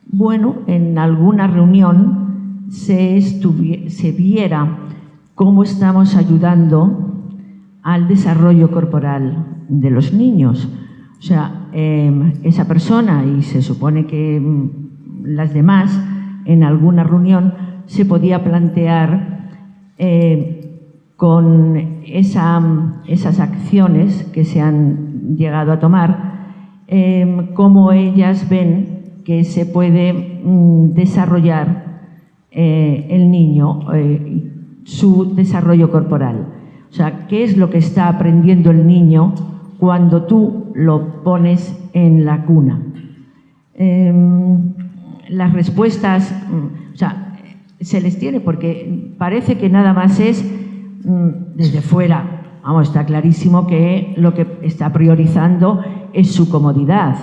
bueno, en alguna reunión se viera cómo estamos ayudando al desarrollo corporal de los niños. O sea, esa persona, y se supone que las demás, en alguna reunión se podía plantear con esas acciones que se han llegado a tomar, cómo ellas ven que se puede desarrollar el niño, su desarrollo corporal. O sea, ¿qué es lo que está aprendiendo el niño cuando tú lo pones en la cuna? Las respuestas, o sea, se les tiene, porque parece que nada más es desde fuera. Vamos, está clarísimo que lo que está priorizando es su comodidad.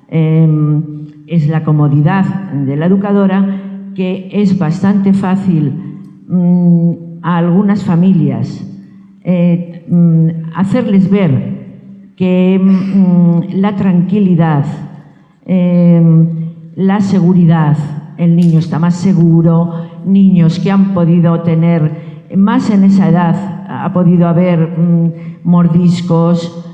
Es la comodidad de la educadora, que es bastante fácil a algunas familias hacerles ver que la tranquilidad, la seguridad, el niño está más seguro, niños que han podido tener, más en esa edad, ha podido haber mordiscos,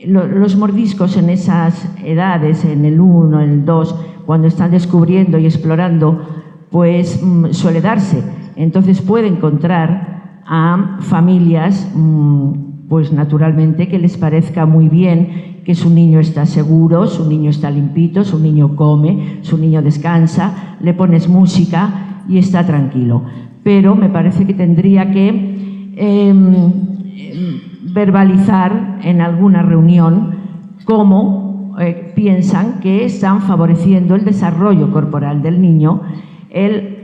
los mordiscos en esas edades, en el 1, en el 2, cuando están descubriendo y explorando, pues suele darse. Entonces puede encontrar a familias, pues naturalmente, que les parezca muy bien que su niño está seguro, su niño está limpito, su niño come, su niño descansa, le pones música y está tranquilo. Pero me parece que tendría que verbalizar en alguna reunión cómo piensan que están favoreciendo el desarrollo corporal del niño,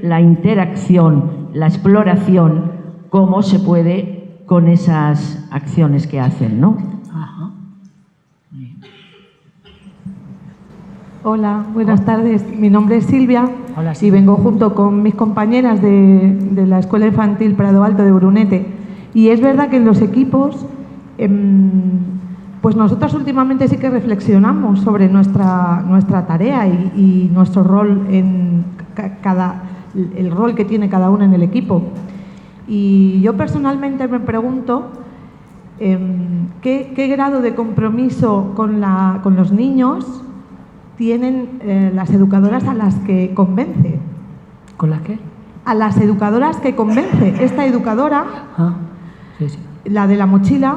la interacción, la exploración, cómo se puede con esas acciones que hacen, ¿no? Ajá. Hola, buenas tardes. Mi nombre es Silvia. Hola, y Silvia. vengo junto con mis compañeras de la Escuela Infantil Prado Alto de Brunete. Y es verdad que en los equipos, pues nosotras últimamente sí que reflexionamos sobre nuestra tarea y nuestro rol en el rol que tiene cada una en el equipo. Y yo personalmente me pregunto qué grado de compromiso con los niños tienen las educadoras a las que convence. ¿Con las qué? A las educadoras que convence. Esta educadora, Sí, sí. la de la mochila,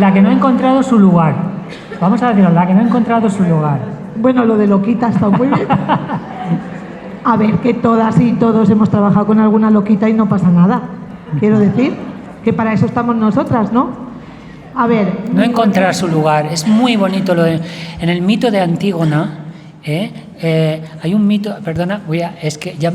La que no ha encontrado su lugar. Vamos a decirlo, la que no ha encontrado su lugar. bueno, lo de loquita está muy bien. A ver, que todas y todos hemos trabajado con alguna loquita y no pasa nada. Quiero decir que para eso estamos nosotras, ¿no? A ver... No encontrar su lugar. Es muy bonito en el mito de Antígona, hay un mito, perdona, es que ya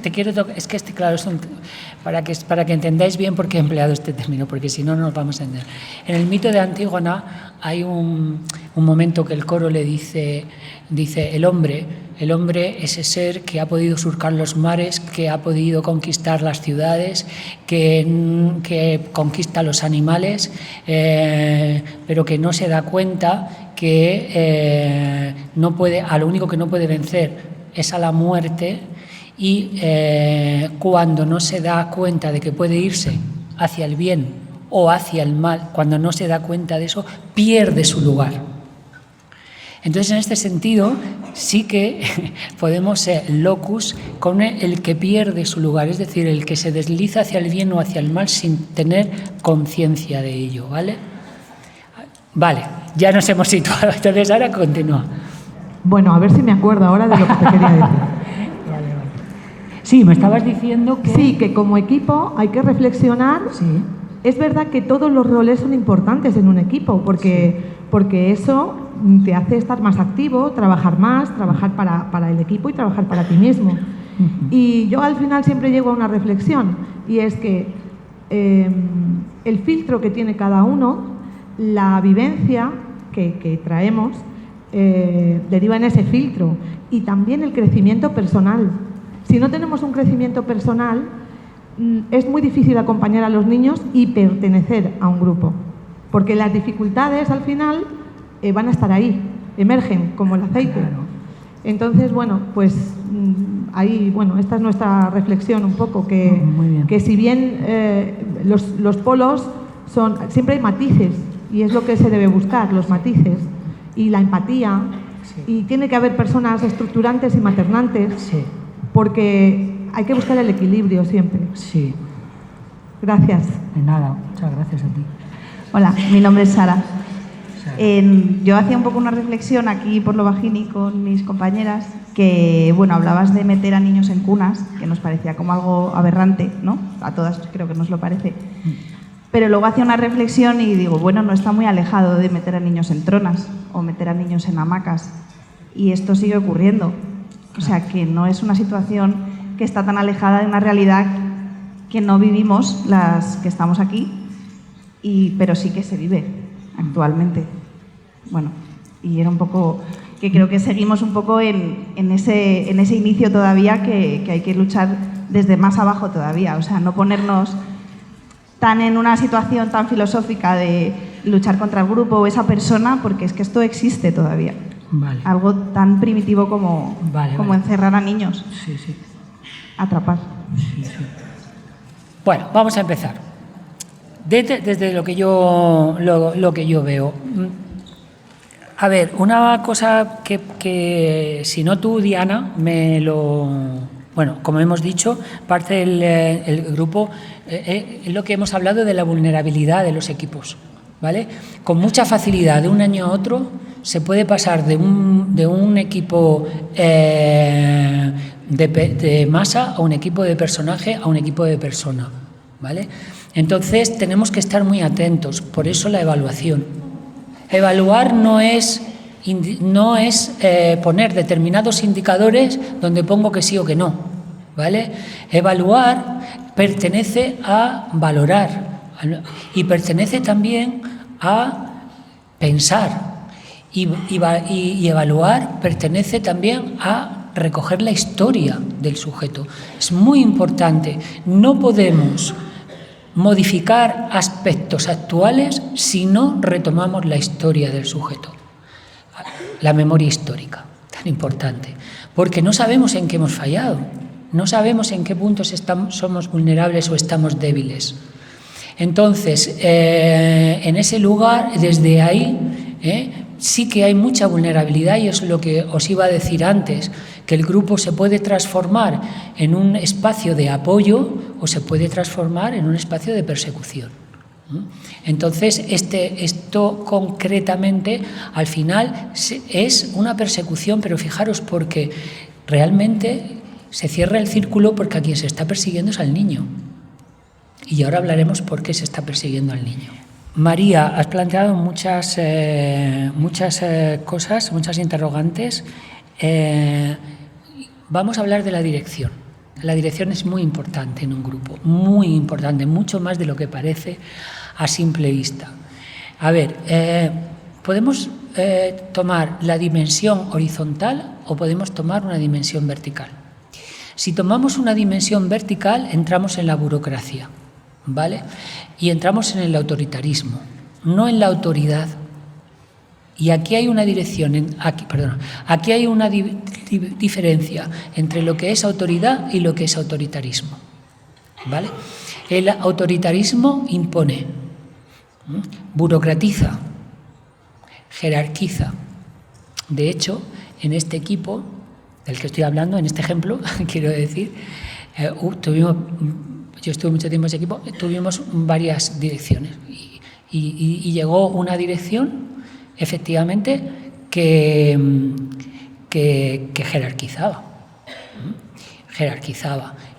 te quiero tocar, es que claro, es para que entendáis bien por qué he empleado este término, porque si no, no nos vamos a entender. En el mito de Antígona hay un momento que el coro le dice el hombre ese ser que ha podido surcar los mares, que ha podido conquistar las ciudades, que conquista los animales, pero que no se da cuenta que a lo único que no puede vencer es a la muerte, y cuando no se da cuenta de que puede irse hacia el bien o hacia el mal, cuando no se da cuenta de eso, pierde su lugar. Entonces, en este sentido, sí que podemos ser locus con el que pierde su lugar, es decir, el que se desliza hacia el bien o hacia el mal sin tener conciencia de ello, ¿vale? Vale, ya nos hemos situado, entonces ahora continúa. Bueno, a ver si me acuerdo ahora de lo que te quería decir. Vale. Sí, me estabas diciendo que... Sí, que como equipo hay que reflexionar. Sí. Es verdad que todos los roles son importantes en un equipo, porque eso te hace estar más activo, trabajar para el equipo y trabajar para ti mismo. Y yo al final siempre llego a una reflexión, y es que el filtro que tiene cada uno, la vivencia que traemos, deriva en ese filtro, y también el crecimiento personal. Si no tenemos un crecimiento personal, es muy difícil acompañar a los niños y pertenecer a un grupo, porque las dificultades al final van a estar ahí, emergen como el aceite. Claro. Entonces, bueno, pues ahí, bueno, esta es nuestra reflexión un poco, que si bien los polos siempre hay matices, y es lo que se debe buscar, los matices y la empatía, y tiene que haber personas estructurantes y maternantes, porque hay que buscar el equilibrio siempre. Sí. Gracias. De nada, muchas gracias a ti. Hola, mi nombre es Sara. Yo hacía un poco una reflexión aquí por lo bajini con mis compañeras, que bueno, hablabas de meter a niños en cunas, que nos parecía como algo aberrante, ¿no? A todas creo que nos lo parece. Pero luego hacía una reflexión y digo, bueno, no está muy alejado de meter a niños en tronas o meter a niños en hamacas. Y esto sigue ocurriendo. O sea, que no es una situación que está tan alejada de una realidad que no vivimos las que estamos aquí, pero sí que se vive actualmente. Bueno, y era un poco que creo que seguimos un poco en ese inicio todavía, que hay que luchar desde más abajo todavía. O sea, no ponernos tan en una situación tan filosófica de luchar contra el grupo o esa persona, porque es que esto existe todavía. Vale. Algo tan primitivo como encerrar a niños. Sí, sí. Atrapar. Sí, sí. Bueno, vamos a empezar. Desde lo que yo veo. A ver, una cosa que si no tú, Diana, bueno, como hemos dicho, parte del grupo es lo que hemos hablado de la vulnerabilidad de los equipos, ¿vale? Con mucha facilidad, de un año a otro, se puede pasar de un equipo de masa a un equipo de personaje a un equipo de persona, ¿vale? Entonces tenemos que estar muy atentos, por eso la evaluación. Evaluar no es poner determinados indicadores donde pongo que sí o que no, ¿vale? Evaluar pertenece a valorar y pertenece también a pensar. Y evaluar pertenece también a recoger la historia del sujeto. Es muy importante. No podemos modificar aspectos actuales si no retomamos la historia del sujeto. La memoria histórica, tan importante. Porque no sabemos en qué hemos fallado. No sabemos en qué puntos somos vulnerables o estamos débiles. Entonces, en ese lugar, desde ahí, sí que hay mucha vulnerabilidad, y es lo que os iba a decir antes, que el grupo se puede transformar en un espacio de apoyo o se puede transformar en un espacio de persecución. Entonces, esto concretamente, al final, es una persecución, pero fijaros, porque realmente se cierra el círculo, porque a quien se está persiguiendo es al niño. Y ahora hablaremos por qué se está persiguiendo al niño. María, has planteado muchas cosas, muchas interrogantes. Vamos a hablar de la dirección. La dirección es muy importante en un grupo, muy importante, mucho más de lo que parece a simple vista. A ver, podemos tomar la dimensión horizontal o podemos tomar una dimensión vertical. Si tomamos una dimensión vertical, entramos en la burocracia, ¿vale? Y entramos en el autoritarismo, no en la autoridad. Y aquí hay una aquí hay una diferencia entre lo que es autoridad y lo que es autoritarismo, ¿vale? El autoritarismo impone, burocratiza, jerarquiza. De hecho, en este equipo del que estoy hablando, en este ejemplo, quiero decir, yo estuve mucho tiempo en ese equipo, tuvimos varias direcciones y llegó una dirección, efectivamente, que jerarquizaba.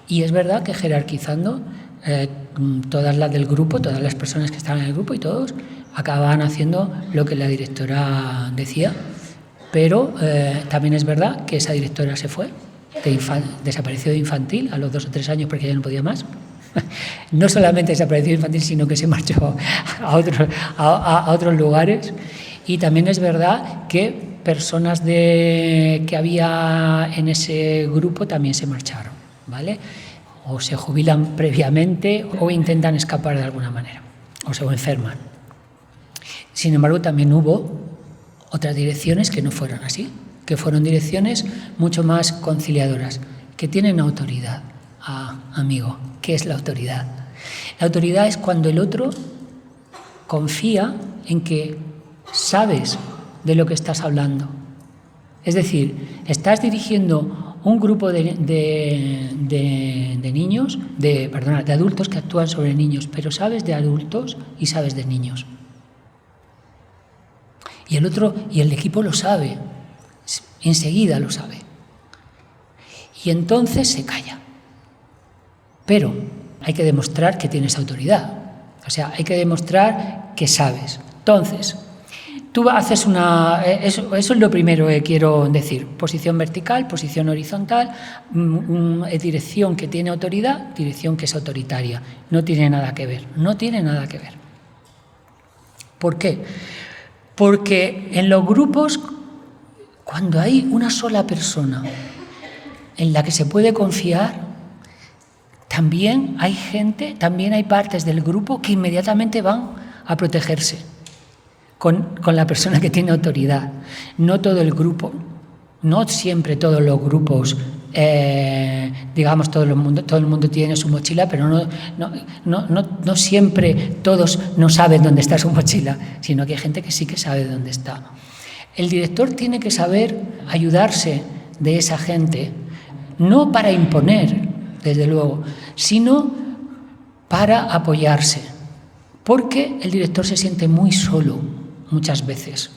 Y es verdad que jerarquizando, todas las del grupo, todas las personas que estaban en el grupo y todos, acababan haciendo lo que la directora decía. Pero también es verdad que esa directora se fue, desapareció de infantil a los 2 o 3 años porque ya no podía más. No solamente desapareció de infantil, sino que se marchó a otros lugares. Y también es verdad que personas que había en ese grupo también se marcharon, ¿vale? O se jubilan previamente o intentan escapar de alguna manera, o se enferman. Sin embargo, también hubo otras direcciones que no fueron así, que fueron direcciones mucho más conciliadoras, que tienen autoridad. Amigo, ¿qué es la autoridad? La autoridad es cuando el otro confía en que sabes de lo que estás hablando. Es decir, estás dirigiendo un grupo de niños, de adultos que actúan sobre niños, pero sabes de adultos y sabes de niños. Y el equipo lo sabe, enseguida lo sabe. Y entonces se calla. Pero hay que demostrar que tienes autoridad. O sea, hay que demostrar que sabes. Entonces, tú haces eso es lo primero que quiero decir. Posición vertical, posición horizontal, dirección que tiene autoridad, dirección que es autoritaria. No tiene nada que ver. ¿Por qué? Porque en los grupos, cuando hay una sola persona en la que se puede confiar, también hay partes del grupo que inmediatamente van a protegerse con la persona que tiene autoridad. No todo el grupo, no siempre todos los grupos, todo el mundo tiene su mochila, pero no siempre todos no saben dónde está su mochila, sino que hay gente que sí que sabe dónde está. El director tiene que saber ayudarse de esa gente, no para imponer, desde luego, sino para apoyarse, porque el director se siente muy solo muchas veces.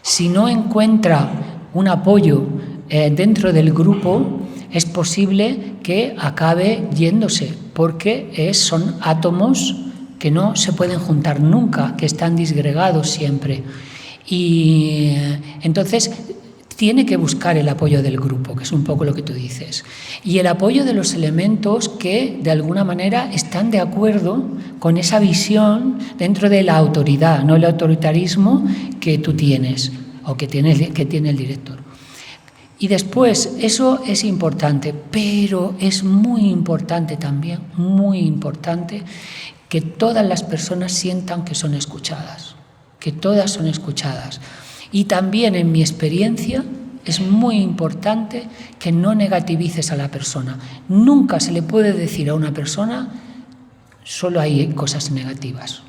Si no encuentra un apoyo dentro del grupo, es posible que acabe yéndose, porque son átomos que no se pueden juntar nunca, que están disgregados siempre. Y entonces tiene que buscar el apoyo del grupo, que es un poco lo que tú dices, y el apoyo de los elementos que de alguna manera están de acuerdo con esa visión dentro de la autoridad, no el autoritarismo que tú tienes o que tiene el director. Y después, eso es importante, pero es muy importante también, muy importante, que todas las personas sientan que son escuchadas, que todas son escuchadas. Y también, en mi experiencia, es muy importante que no negativices a la persona. Nunca se le puede decir a una persona, solo hay cosas negativas.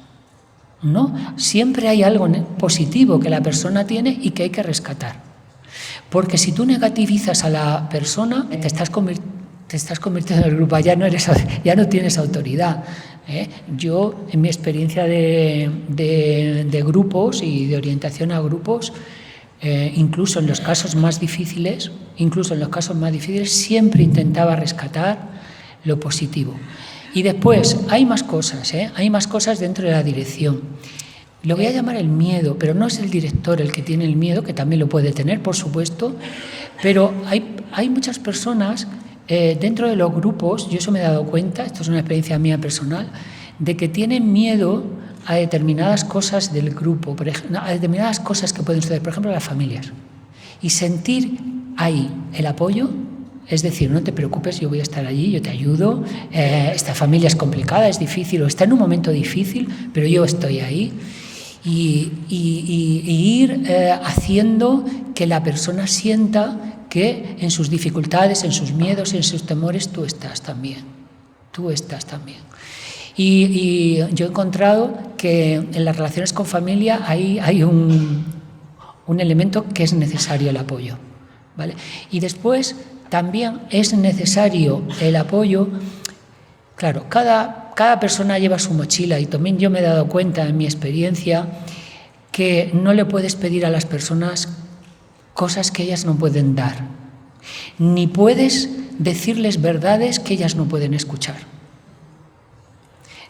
No, siempre hay algo positivo que la persona tiene y que hay que rescatar. Porque si tú negativizas a la persona, te estás convirtiendo en el grupo, ya no tienes autoridad. Yo, en mi experiencia de grupos y de orientación a grupos, incluso en los casos más difíciles, siempre intentaba rescatar lo positivo. Y después, hay más cosas, hay más cosas dentro de la dirección. Lo voy a llamar el miedo, pero no es el director el que tiene el miedo, que también lo puede tener, por supuesto, pero hay muchas personas dentro de los grupos, yo eso me he dado cuenta, esto es una experiencia mía personal, de que tienen miedo a determinadas cosas del grupo, a determinadas cosas que pueden suceder, por ejemplo, las familias. Y sentir ahí el apoyo, es decir, no te preocupes, yo voy a estar allí, yo te ayudo, esta familia es complicada, es difícil, o está en un momento difícil, pero yo estoy ahí. Y ir haciendo que la persona sienta que en sus dificultades, en sus miedos, en sus temores, tú estás también. Y yo he encontrado que en las relaciones con familia hay un elemento que es necesario, el apoyo, ¿vale? Y después también es necesario el apoyo. Claro, cada persona lleva su mochila y también yo me he dado cuenta en mi experiencia que no le puedes pedir a las personas cosas que ellas no pueden dar, ni puedes decirles verdades que ellas no pueden escuchar.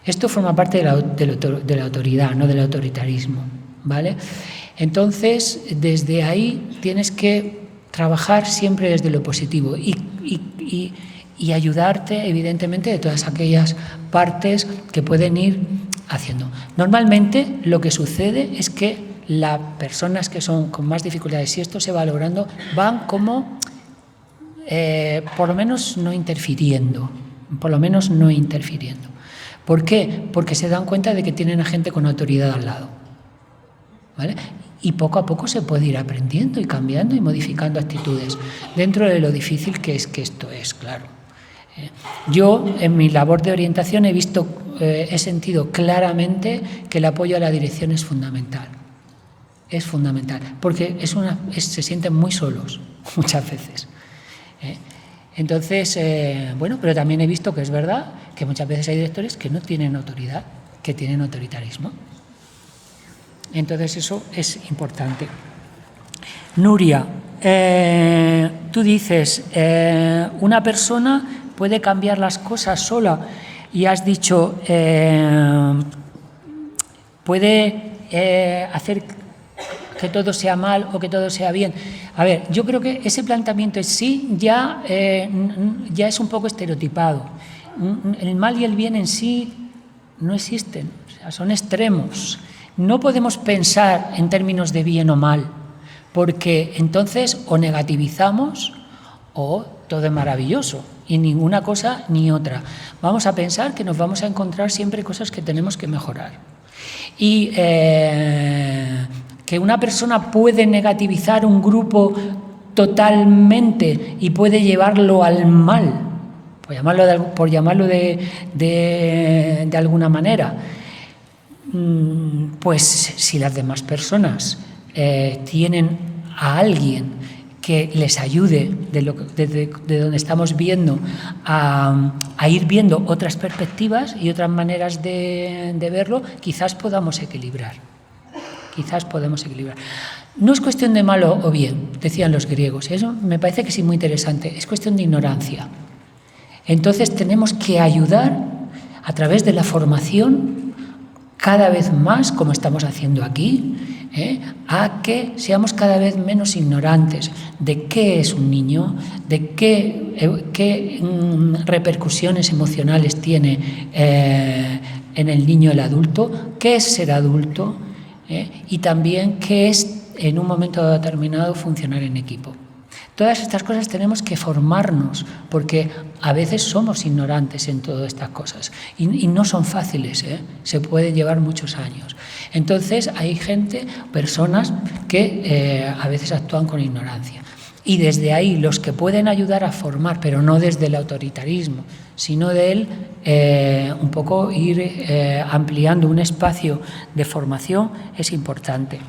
Esto forma parte de la autoridad, no del autoritarismo, ¿vale? Entonces, desde ahí tienes que trabajar siempre desde lo positivo y ayudarte, evidentemente, de todas aquellas partes que pueden ir haciendo. Normalmente lo que sucede es que las personas que son con más dificultades, si esto se va logrando, van como, por lo menos no interfiriendo. ¿Por qué? Porque se dan cuenta de que tienen a gente con autoridad al lado, ¿vale? Y poco a poco se puede ir aprendiendo y cambiando y modificando actitudes, dentro de lo difícil que esto es, claro. Yo, en mi labor de orientación, he sentido claramente que el apoyo a la dirección es fundamental. Es fundamental, porque se sienten muy solos muchas veces. Entonces, bueno, pero también he visto que es verdad que muchas veces hay directores que no tienen autoridad, que tienen autoritarismo. Entonces eso es importante. Nuria, tú dices, una persona puede cambiar las cosas sola y has dicho, puede hacer que todo sea mal o que todo sea bien. A ver, yo creo que ese planteamiento en sí ya es un poco estereotipado. El mal y el bien en sí no existen, o sea, son extremos. No podemos pensar en términos de bien o mal, porque entonces o negativizamos o todo es maravilloso y ninguna cosa ni otra. Vamos a pensar que nos vamos a encontrar siempre cosas que tenemos que mejorar. Y que una persona puede negativizar un grupo totalmente y puede llevarlo al mal, por llamarlo de alguna manera. Pues si las demás personas tienen a alguien que les ayude de donde estamos viendo a ir viendo otras perspectivas y otras maneras de verlo, quizás podamos equilibrar. No es cuestión de malo o bien, decían los griegos. Eso me parece que sí muy interesante. Es cuestión de ignorancia. Entonces tenemos que ayudar a través de la formación cada vez más, como estamos haciendo aquí, a que seamos cada vez menos ignorantes de qué es un niño, de qué repercusiones emocionales tiene en el niño el adulto, qué es ser adulto, y también qué es en un momento determinado funcionar en equipo. Todas estas cosas tenemos que formarnos, porque a veces somos ignorantes en todas estas cosas y no son fáciles, se pueden llevar muchos años. Entonces hay personas que a veces actúan con ignorancia. Y desde ahí los que pueden ayudar a formar, pero no desde el autoritarismo, sino de él un poco ir ampliando un espacio de formación es importante.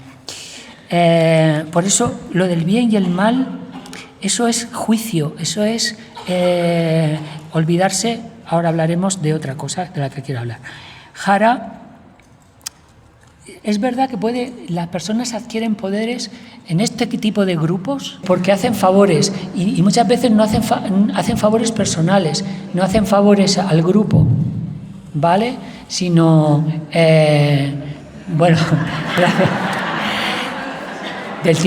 Por eso lo del bien y el mal, eso es juicio, eso es olvidarse. Ahora hablaremos de otra cosa de la que quiero hablar. Jara, es verdad que las personas adquieren poderes en este tipo de grupos porque hacen favores y muchas veces no hacen favores personales, no hacen favores al grupo. ¿vale? Sino, bueno, del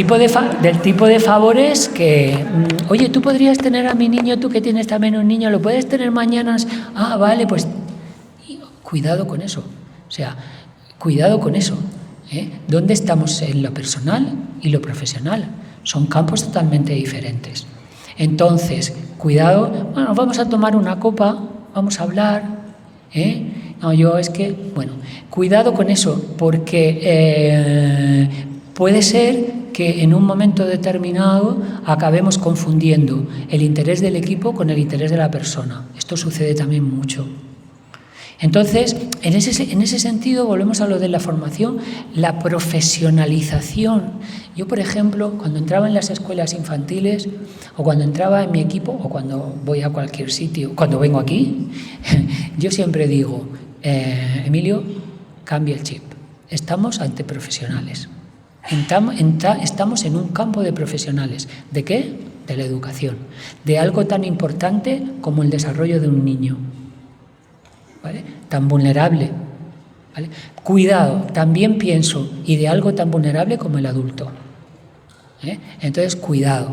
tipo de favores que, oye, tú podrías tener a mi niño, tú que tienes también un niño, ¿lo puedes tener mañana? Ah, vale, pues cuidado con eso, o sea, cuidado con eso. ¿Dónde estamos en lo personal y lo profesional? Son campos totalmente diferentes. Entonces, cuidado, bueno, vamos a tomar una copa, vamos a hablar, No, yo es que, bueno, cuidado con eso, porque puede ser que en un momento determinado acabemos confundiendo el interés del equipo con el interés de la persona. Esto sucede también mucho. Entonces, en ese sentido, volvemos a lo de la formación, la profesionalización. Yo, por ejemplo, cuando entraba en las escuelas infantiles, o cuando entraba en mi equipo, o cuando voy a cualquier sitio, cuando vengo aquí, yo siempre digo, Emilio, cambia el chip. Estamos ante profesionales. Estamos en un campo de profesionales. ¿De qué? De la educación. De algo tan importante como el desarrollo de un niño. ¿Vale? Tan vulnerable, ¿vale? Cuidado, también pienso, y de algo tan vulnerable como el adulto. Entonces, cuidado.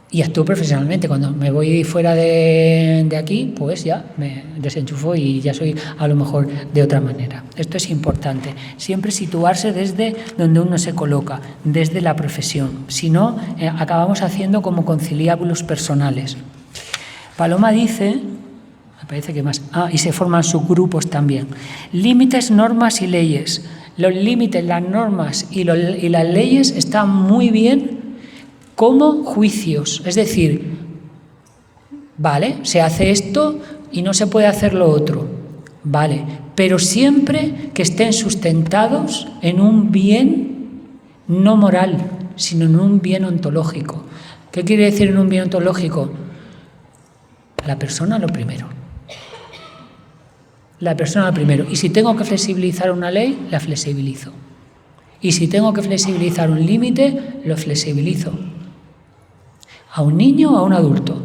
Y actúo profesionalmente. Cuando me voy fuera de aquí, pues ya me desenchufo y ya soy a lo mejor de otra manera. Esto es importante. Siempre situarse desde donde uno se coloca, desde la profesión. Si no, acabamos haciendo como conciliábulos personales. Paloma dice... Me parece que más. Y se forman subgrupos también. Límites, normas y leyes. Los límites, las normas y las leyes están muy bien como juicios. Es decir, vale, se hace esto y no se puede hacer lo otro. Vale, pero siempre que estén sustentados en un bien no moral, sino en un bien ontológico. ¿Qué quiere decir en un bien ontológico? La persona lo primero. La persona primero. Y si tengo que flexibilizar una ley, la flexibilizo. Y si tengo que flexibilizar un límite, lo flexibilizo. A un niño o a un adulto.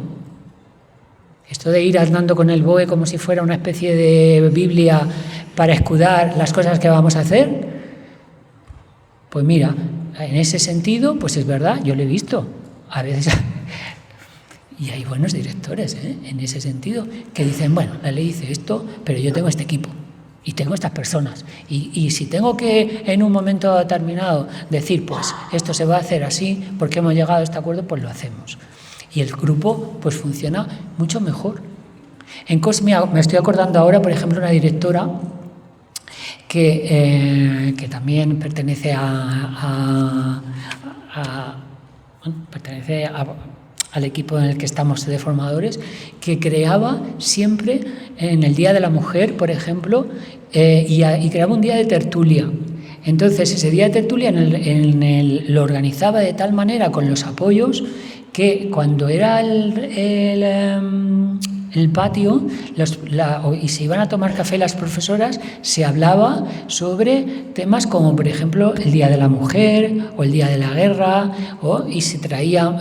Esto de ir andando con el BOE como si fuera una especie de Biblia para escudar las cosas que vamos a hacer, pues mira, en ese sentido, pues es verdad, yo lo he visto. A veces... Y hay buenos directores, en ese sentido, que dicen, bueno, la ley dice esto, pero yo tengo este equipo y tengo estas personas. Y si tengo que en un momento determinado decir, pues esto se va a hacer así, porque hemos llegado a este acuerdo, pues lo hacemos. Y el grupo pues funciona mucho mejor. En Cosmia, me estoy acordando ahora, por ejemplo, una directora que también pertenece al equipo en el que estamos de formadores, que creaba siempre en el Día de la Mujer, por ejemplo, y creaba un día de tertulia. Entonces, ese día de tertulia lo organizaba de tal manera con los apoyos que cuando era el patio y se iban a tomar café las profesoras, se hablaba sobre temas como, por ejemplo, el Día de la Mujer o el Día de la Guerra, y se traía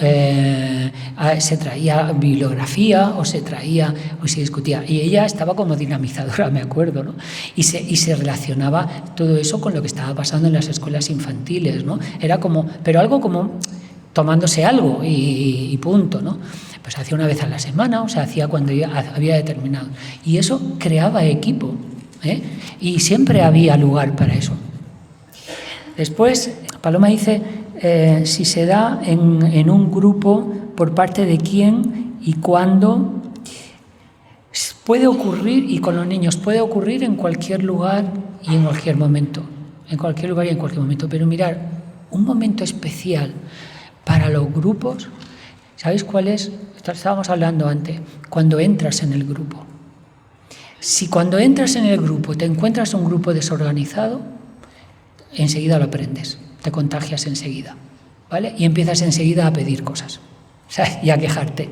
bibliografía o se discutía. Y ella estaba como dinamizadora, me acuerdo, ¿no? Y se relacionaba todo eso con lo que estaba pasando en las escuelas infantiles, ¿no? Era como, pero algo como tomándose algo y punto, ¿no? Pues hacía una vez a la semana, o sea, hacía cuando había determinado. Y eso creaba equipo, y siempre había lugar para eso. Después, Paloma dice, si se da en un grupo, por parte de quién y cuándo, puede ocurrir, y con los niños puede ocurrir en cualquier lugar y en cualquier momento. En cualquier lugar y en cualquier momento. Pero mirar, un momento especial para los grupos, ¿sabéis cuál es? Estábamos hablando antes, cuando entras en el grupo. Si cuando entras en el grupo te encuentras un grupo desorganizado, enseguida lo aprendes, te contagias enseguida, ¿vale? Y empiezas enseguida a pedir cosas, ¿sabes? Y a quejarte.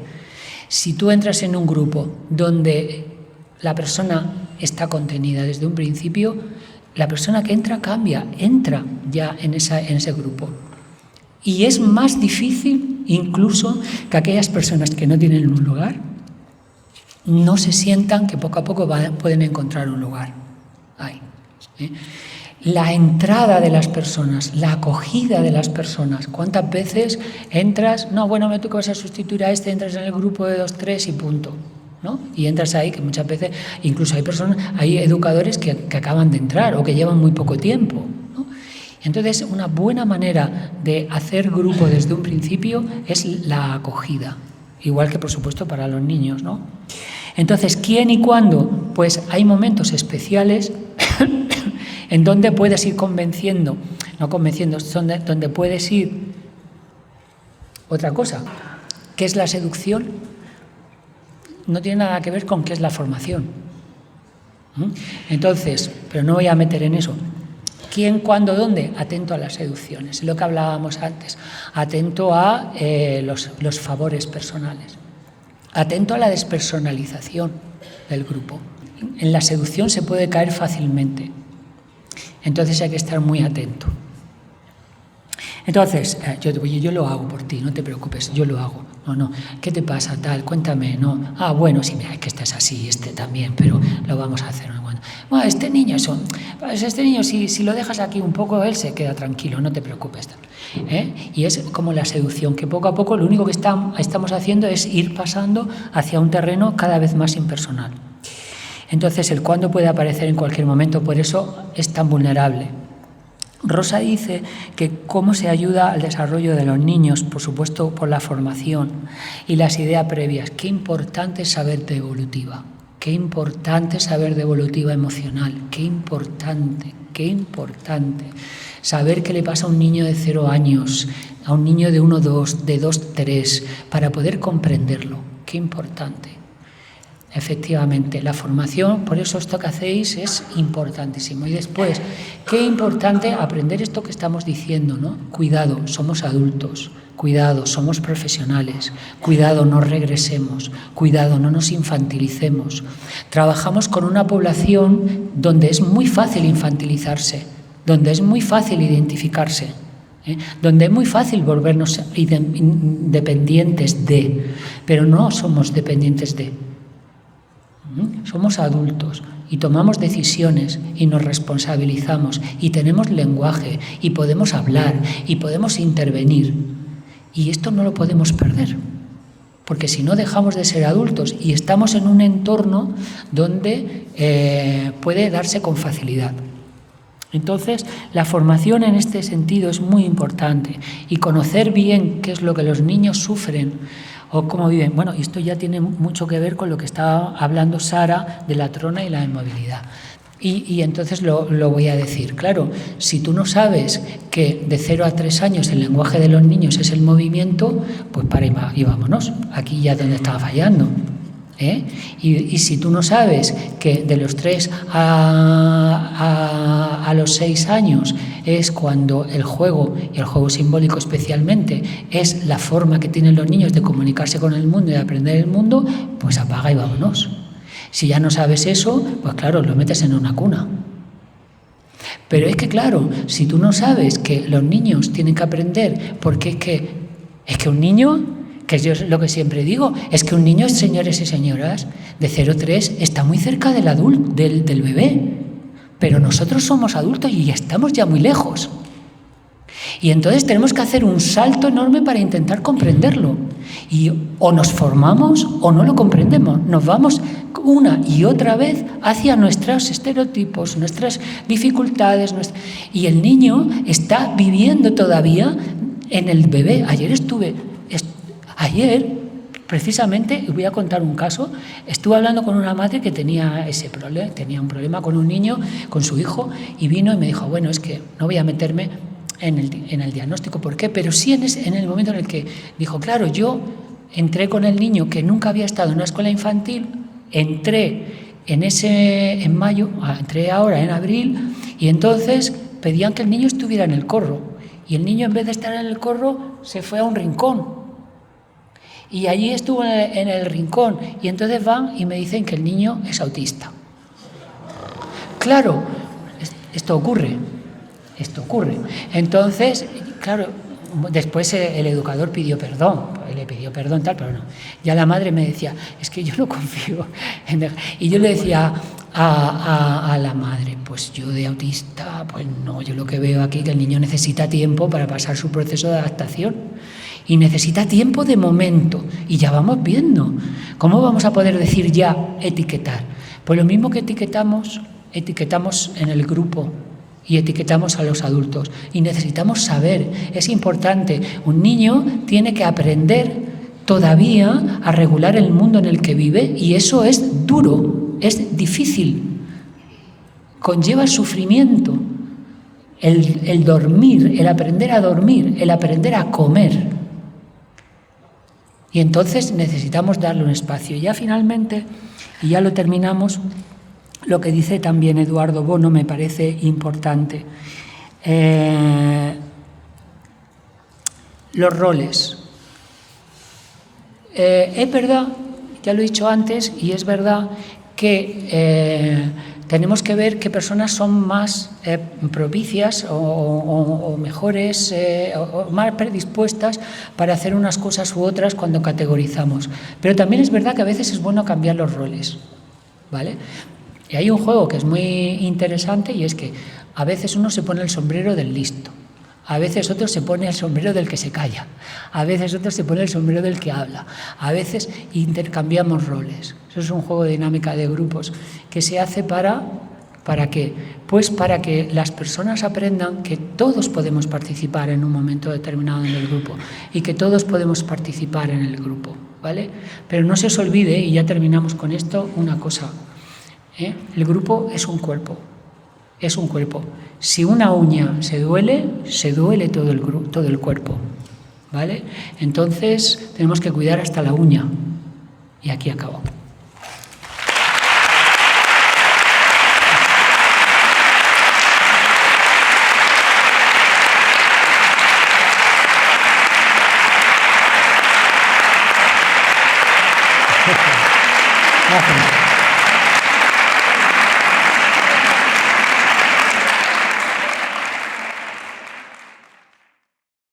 Si tú entras en un grupo donde la persona está contenida desde un principio, la persona que entra cambia, entra ya en ese grupo. Y es más difícil incluso que aquellas personas que no tienen un lugar no se sientan que poco a poco pueden encontrar un lugar. Ahí, ¿eh? La entrada de las personas, la acogida de las personas. ¿Cuántas veces entras? No, bueno, me toca, vas a sustituir a este, entras en el grupo de 2, 3 y punto, ¿no? Y entras ahí, que muchas veces incluso hay educadores que acaban de entrar o que llevan muy poco tiempo, ¿no? Entonces, una buena manera de hacer grupo desde un principio es la acogida, igual que por supuesto para los niños, ¿no? Entonces, ¿quién y cuándo? Pues hay momentos especiales en donde puedes ir donde puedes ir. Otra cosa, ¿qué es la seducción? No tiene nada que ver con qué es la formación. Entonces, pero no voy a meter en eso. ¿Quién, cuándo, dónde? Atento a las seducciones, lo que hablábamos antes. Atento a los favores personales. Atento a la despersonalización del grupo. En la seducción se puede caer fácilmente. Entonces hay que estar muy atento. Entonces, yo lo hago por ti, no te preocupes, yo lo hago. No, ¿qué te pasa? Tal, cuéntame, no. Ah, bueno, sí, mira, es que este es así, este también, pero lo vamos a hacer. Bueno, este niño, si lo dejas aquí un poco, él se queda tranquilo, no te preocupes. Y es como la seducción, que poco a poco lo único que estamos haciendo es ir pasando hacia un terreno cada vez más impersonal. Entonces, el cuándo puede aparecer en cualquier momento, por eso es tan vulnerable. Rosa dice que cómo se ayuda al desarrollo de los niños, por supuesto por la formación y las ideas previas. Qué importante es saber de evolutiva, qué importante saber de evolutiva emocional, qué importante saber qué le pasa a un niño de 0 años, a un niño de 1, 2, de 2, 3, para poder comprenderlo. Qué importante. Efectivamente, la formación, por eso esto que hacéis es importantísimo. Y después, qué importante aprender esto que estamos diciendo, ¿no? Cuidado, somos adultos, cuidado, somos profesionales, cuidado, no regresemos, cuidado, no nos infantilicemos. Trabajamos con una población donde es muy fácil infantilizarse, donde es muy fácil identificarse, donde es muy fácil volvernos dependientes de, pero no somos dependientes de. Somos adultos y tomamos decisiones y nos responsabilizamos y tenemos lenguaje y podemos hablar y podemos intervenir. Y esto no lo podemos perder, porque si no dejamos de ser adultos y estamos en un entorno donde puede darse con facilidad. Entonces, la formación en este sentido es muy importante y conocer bien qué es lo que los niños sufren o cómo viven. Bueno, y esto ya tiene mucho que ver con lo que estaba hablando Sara de la trona y la inmovilidad. Y entonces lo voy a decir. Claro, si tú no sabes que de 0 a 3 años el lenguaje de los niños es el movimiento, pues para y vámonos. Aquí ya es donde estaba fallando. Y si tú no sabes que de los 3 a los 6 años es cuando el juego, y el juego simbólico especialmente, es la forma que tienen los niños de comunicarse con el mundo y de aprender el mundo, pues apaga y vámonos. Si ya no sabes eso, pues claro, lo metes en una cuna. Pero es que claro, si tú no sabes que los niños tienen que aprender, porque es que un niño... que yo lo que siempre digo, es que un niño, señores y señoras, de 0 a 3 está muy cerca del adulto, del bebé, pero nosotros somos adultos y estamos ya muy lejos. Y entonces tenemos que hacer un salto enorme para intentar comprenderlo. Y o nos formamos o no lo comprendemos. Nos vamos una y otra vez hacia nuestros estereotipos, nuestras dificultades. Y el niño está viviendo todavía en el bebé. Ayer, precisamente, voy a contar un caso, estuve hablando con una madre que tenía ese problema, tenía un problema con un niño, con su hijo, y vino y me dijo, bueno, es que no voy a meterme en el diagnóstico, ¿por qué? Pero sí en el momento en el que dijo, claro, yo entré con el niño que nunca había estado en una escuela infantil, entré en mayo, entré ahora en abril, y entonces pedían que el niño estuviera en el corro, y el niño en vez de estar en el corro se fue a un rincón. Y allí estuvo en el rincón y entonces van y me dicen que el niño es autista. Claro, esto ocurre. Entonces, claro, después el educador pidió perdón, le pidió perdón tal, pero no. Ya la madre me decía, es que yo no confío en... Y yo le decía a la madre, pues yo de autista, pues no, yo lo que veo aquí es que el niño necesita tiempo para pasar su proceso de adaptación y necesita tiempo de momento, y ya vamos viendo. ¿Cómo vamos a poder decir ya etiquetar? Pues lo mismo que etiquetamos en el grupo y etiquetamos a los adultos, y necesitamos saber, es importante, un niño tiene que aprender todavía a regular el mundo en el que vive, y eso es duro, es difícil, conlleva sufrimiento, el dormir, el aprender a dormir, el aprender a comer. Y entonces necesitamos darle un espacio. Y ya finalmente, y ya lo terminamos, lo que dice también Eduardo Bono me parece importante. Los roles. Es verdad, ya lo he dicho antes, y es verdad que tenemos que ver qué personas son más propicias o mejores o más predispuestas para hacer unas cosas u otras cuando categorizamos. Pero también es verdad que a veces es bueno cambiar los roles, ¿vale? Y hay un juego que es muy interesante, y es que a veces uno se pone el sombrero del listo, a veces otro se pone el sombrero del que se calla, a veces otro se pone el sombrero del que habla, a veces intercambiamos roles. Eso es un juego de dinámica de grupos que se hace ¿para qué? Pues para que las personas aprendan que todos podemos participar en un momento determinado en el grupo y que todos podemos participar en el grupo, ¿vale? Pero no se os olvide, y ya terminamos con esto, una cosa. El grupo es un cuerpo, es un cuerpo. Si una uña se duele todo el cuerpo, ¿vale? Entonces tenemos que cuidar hasta la uña. Y aquí acabo. Gracias.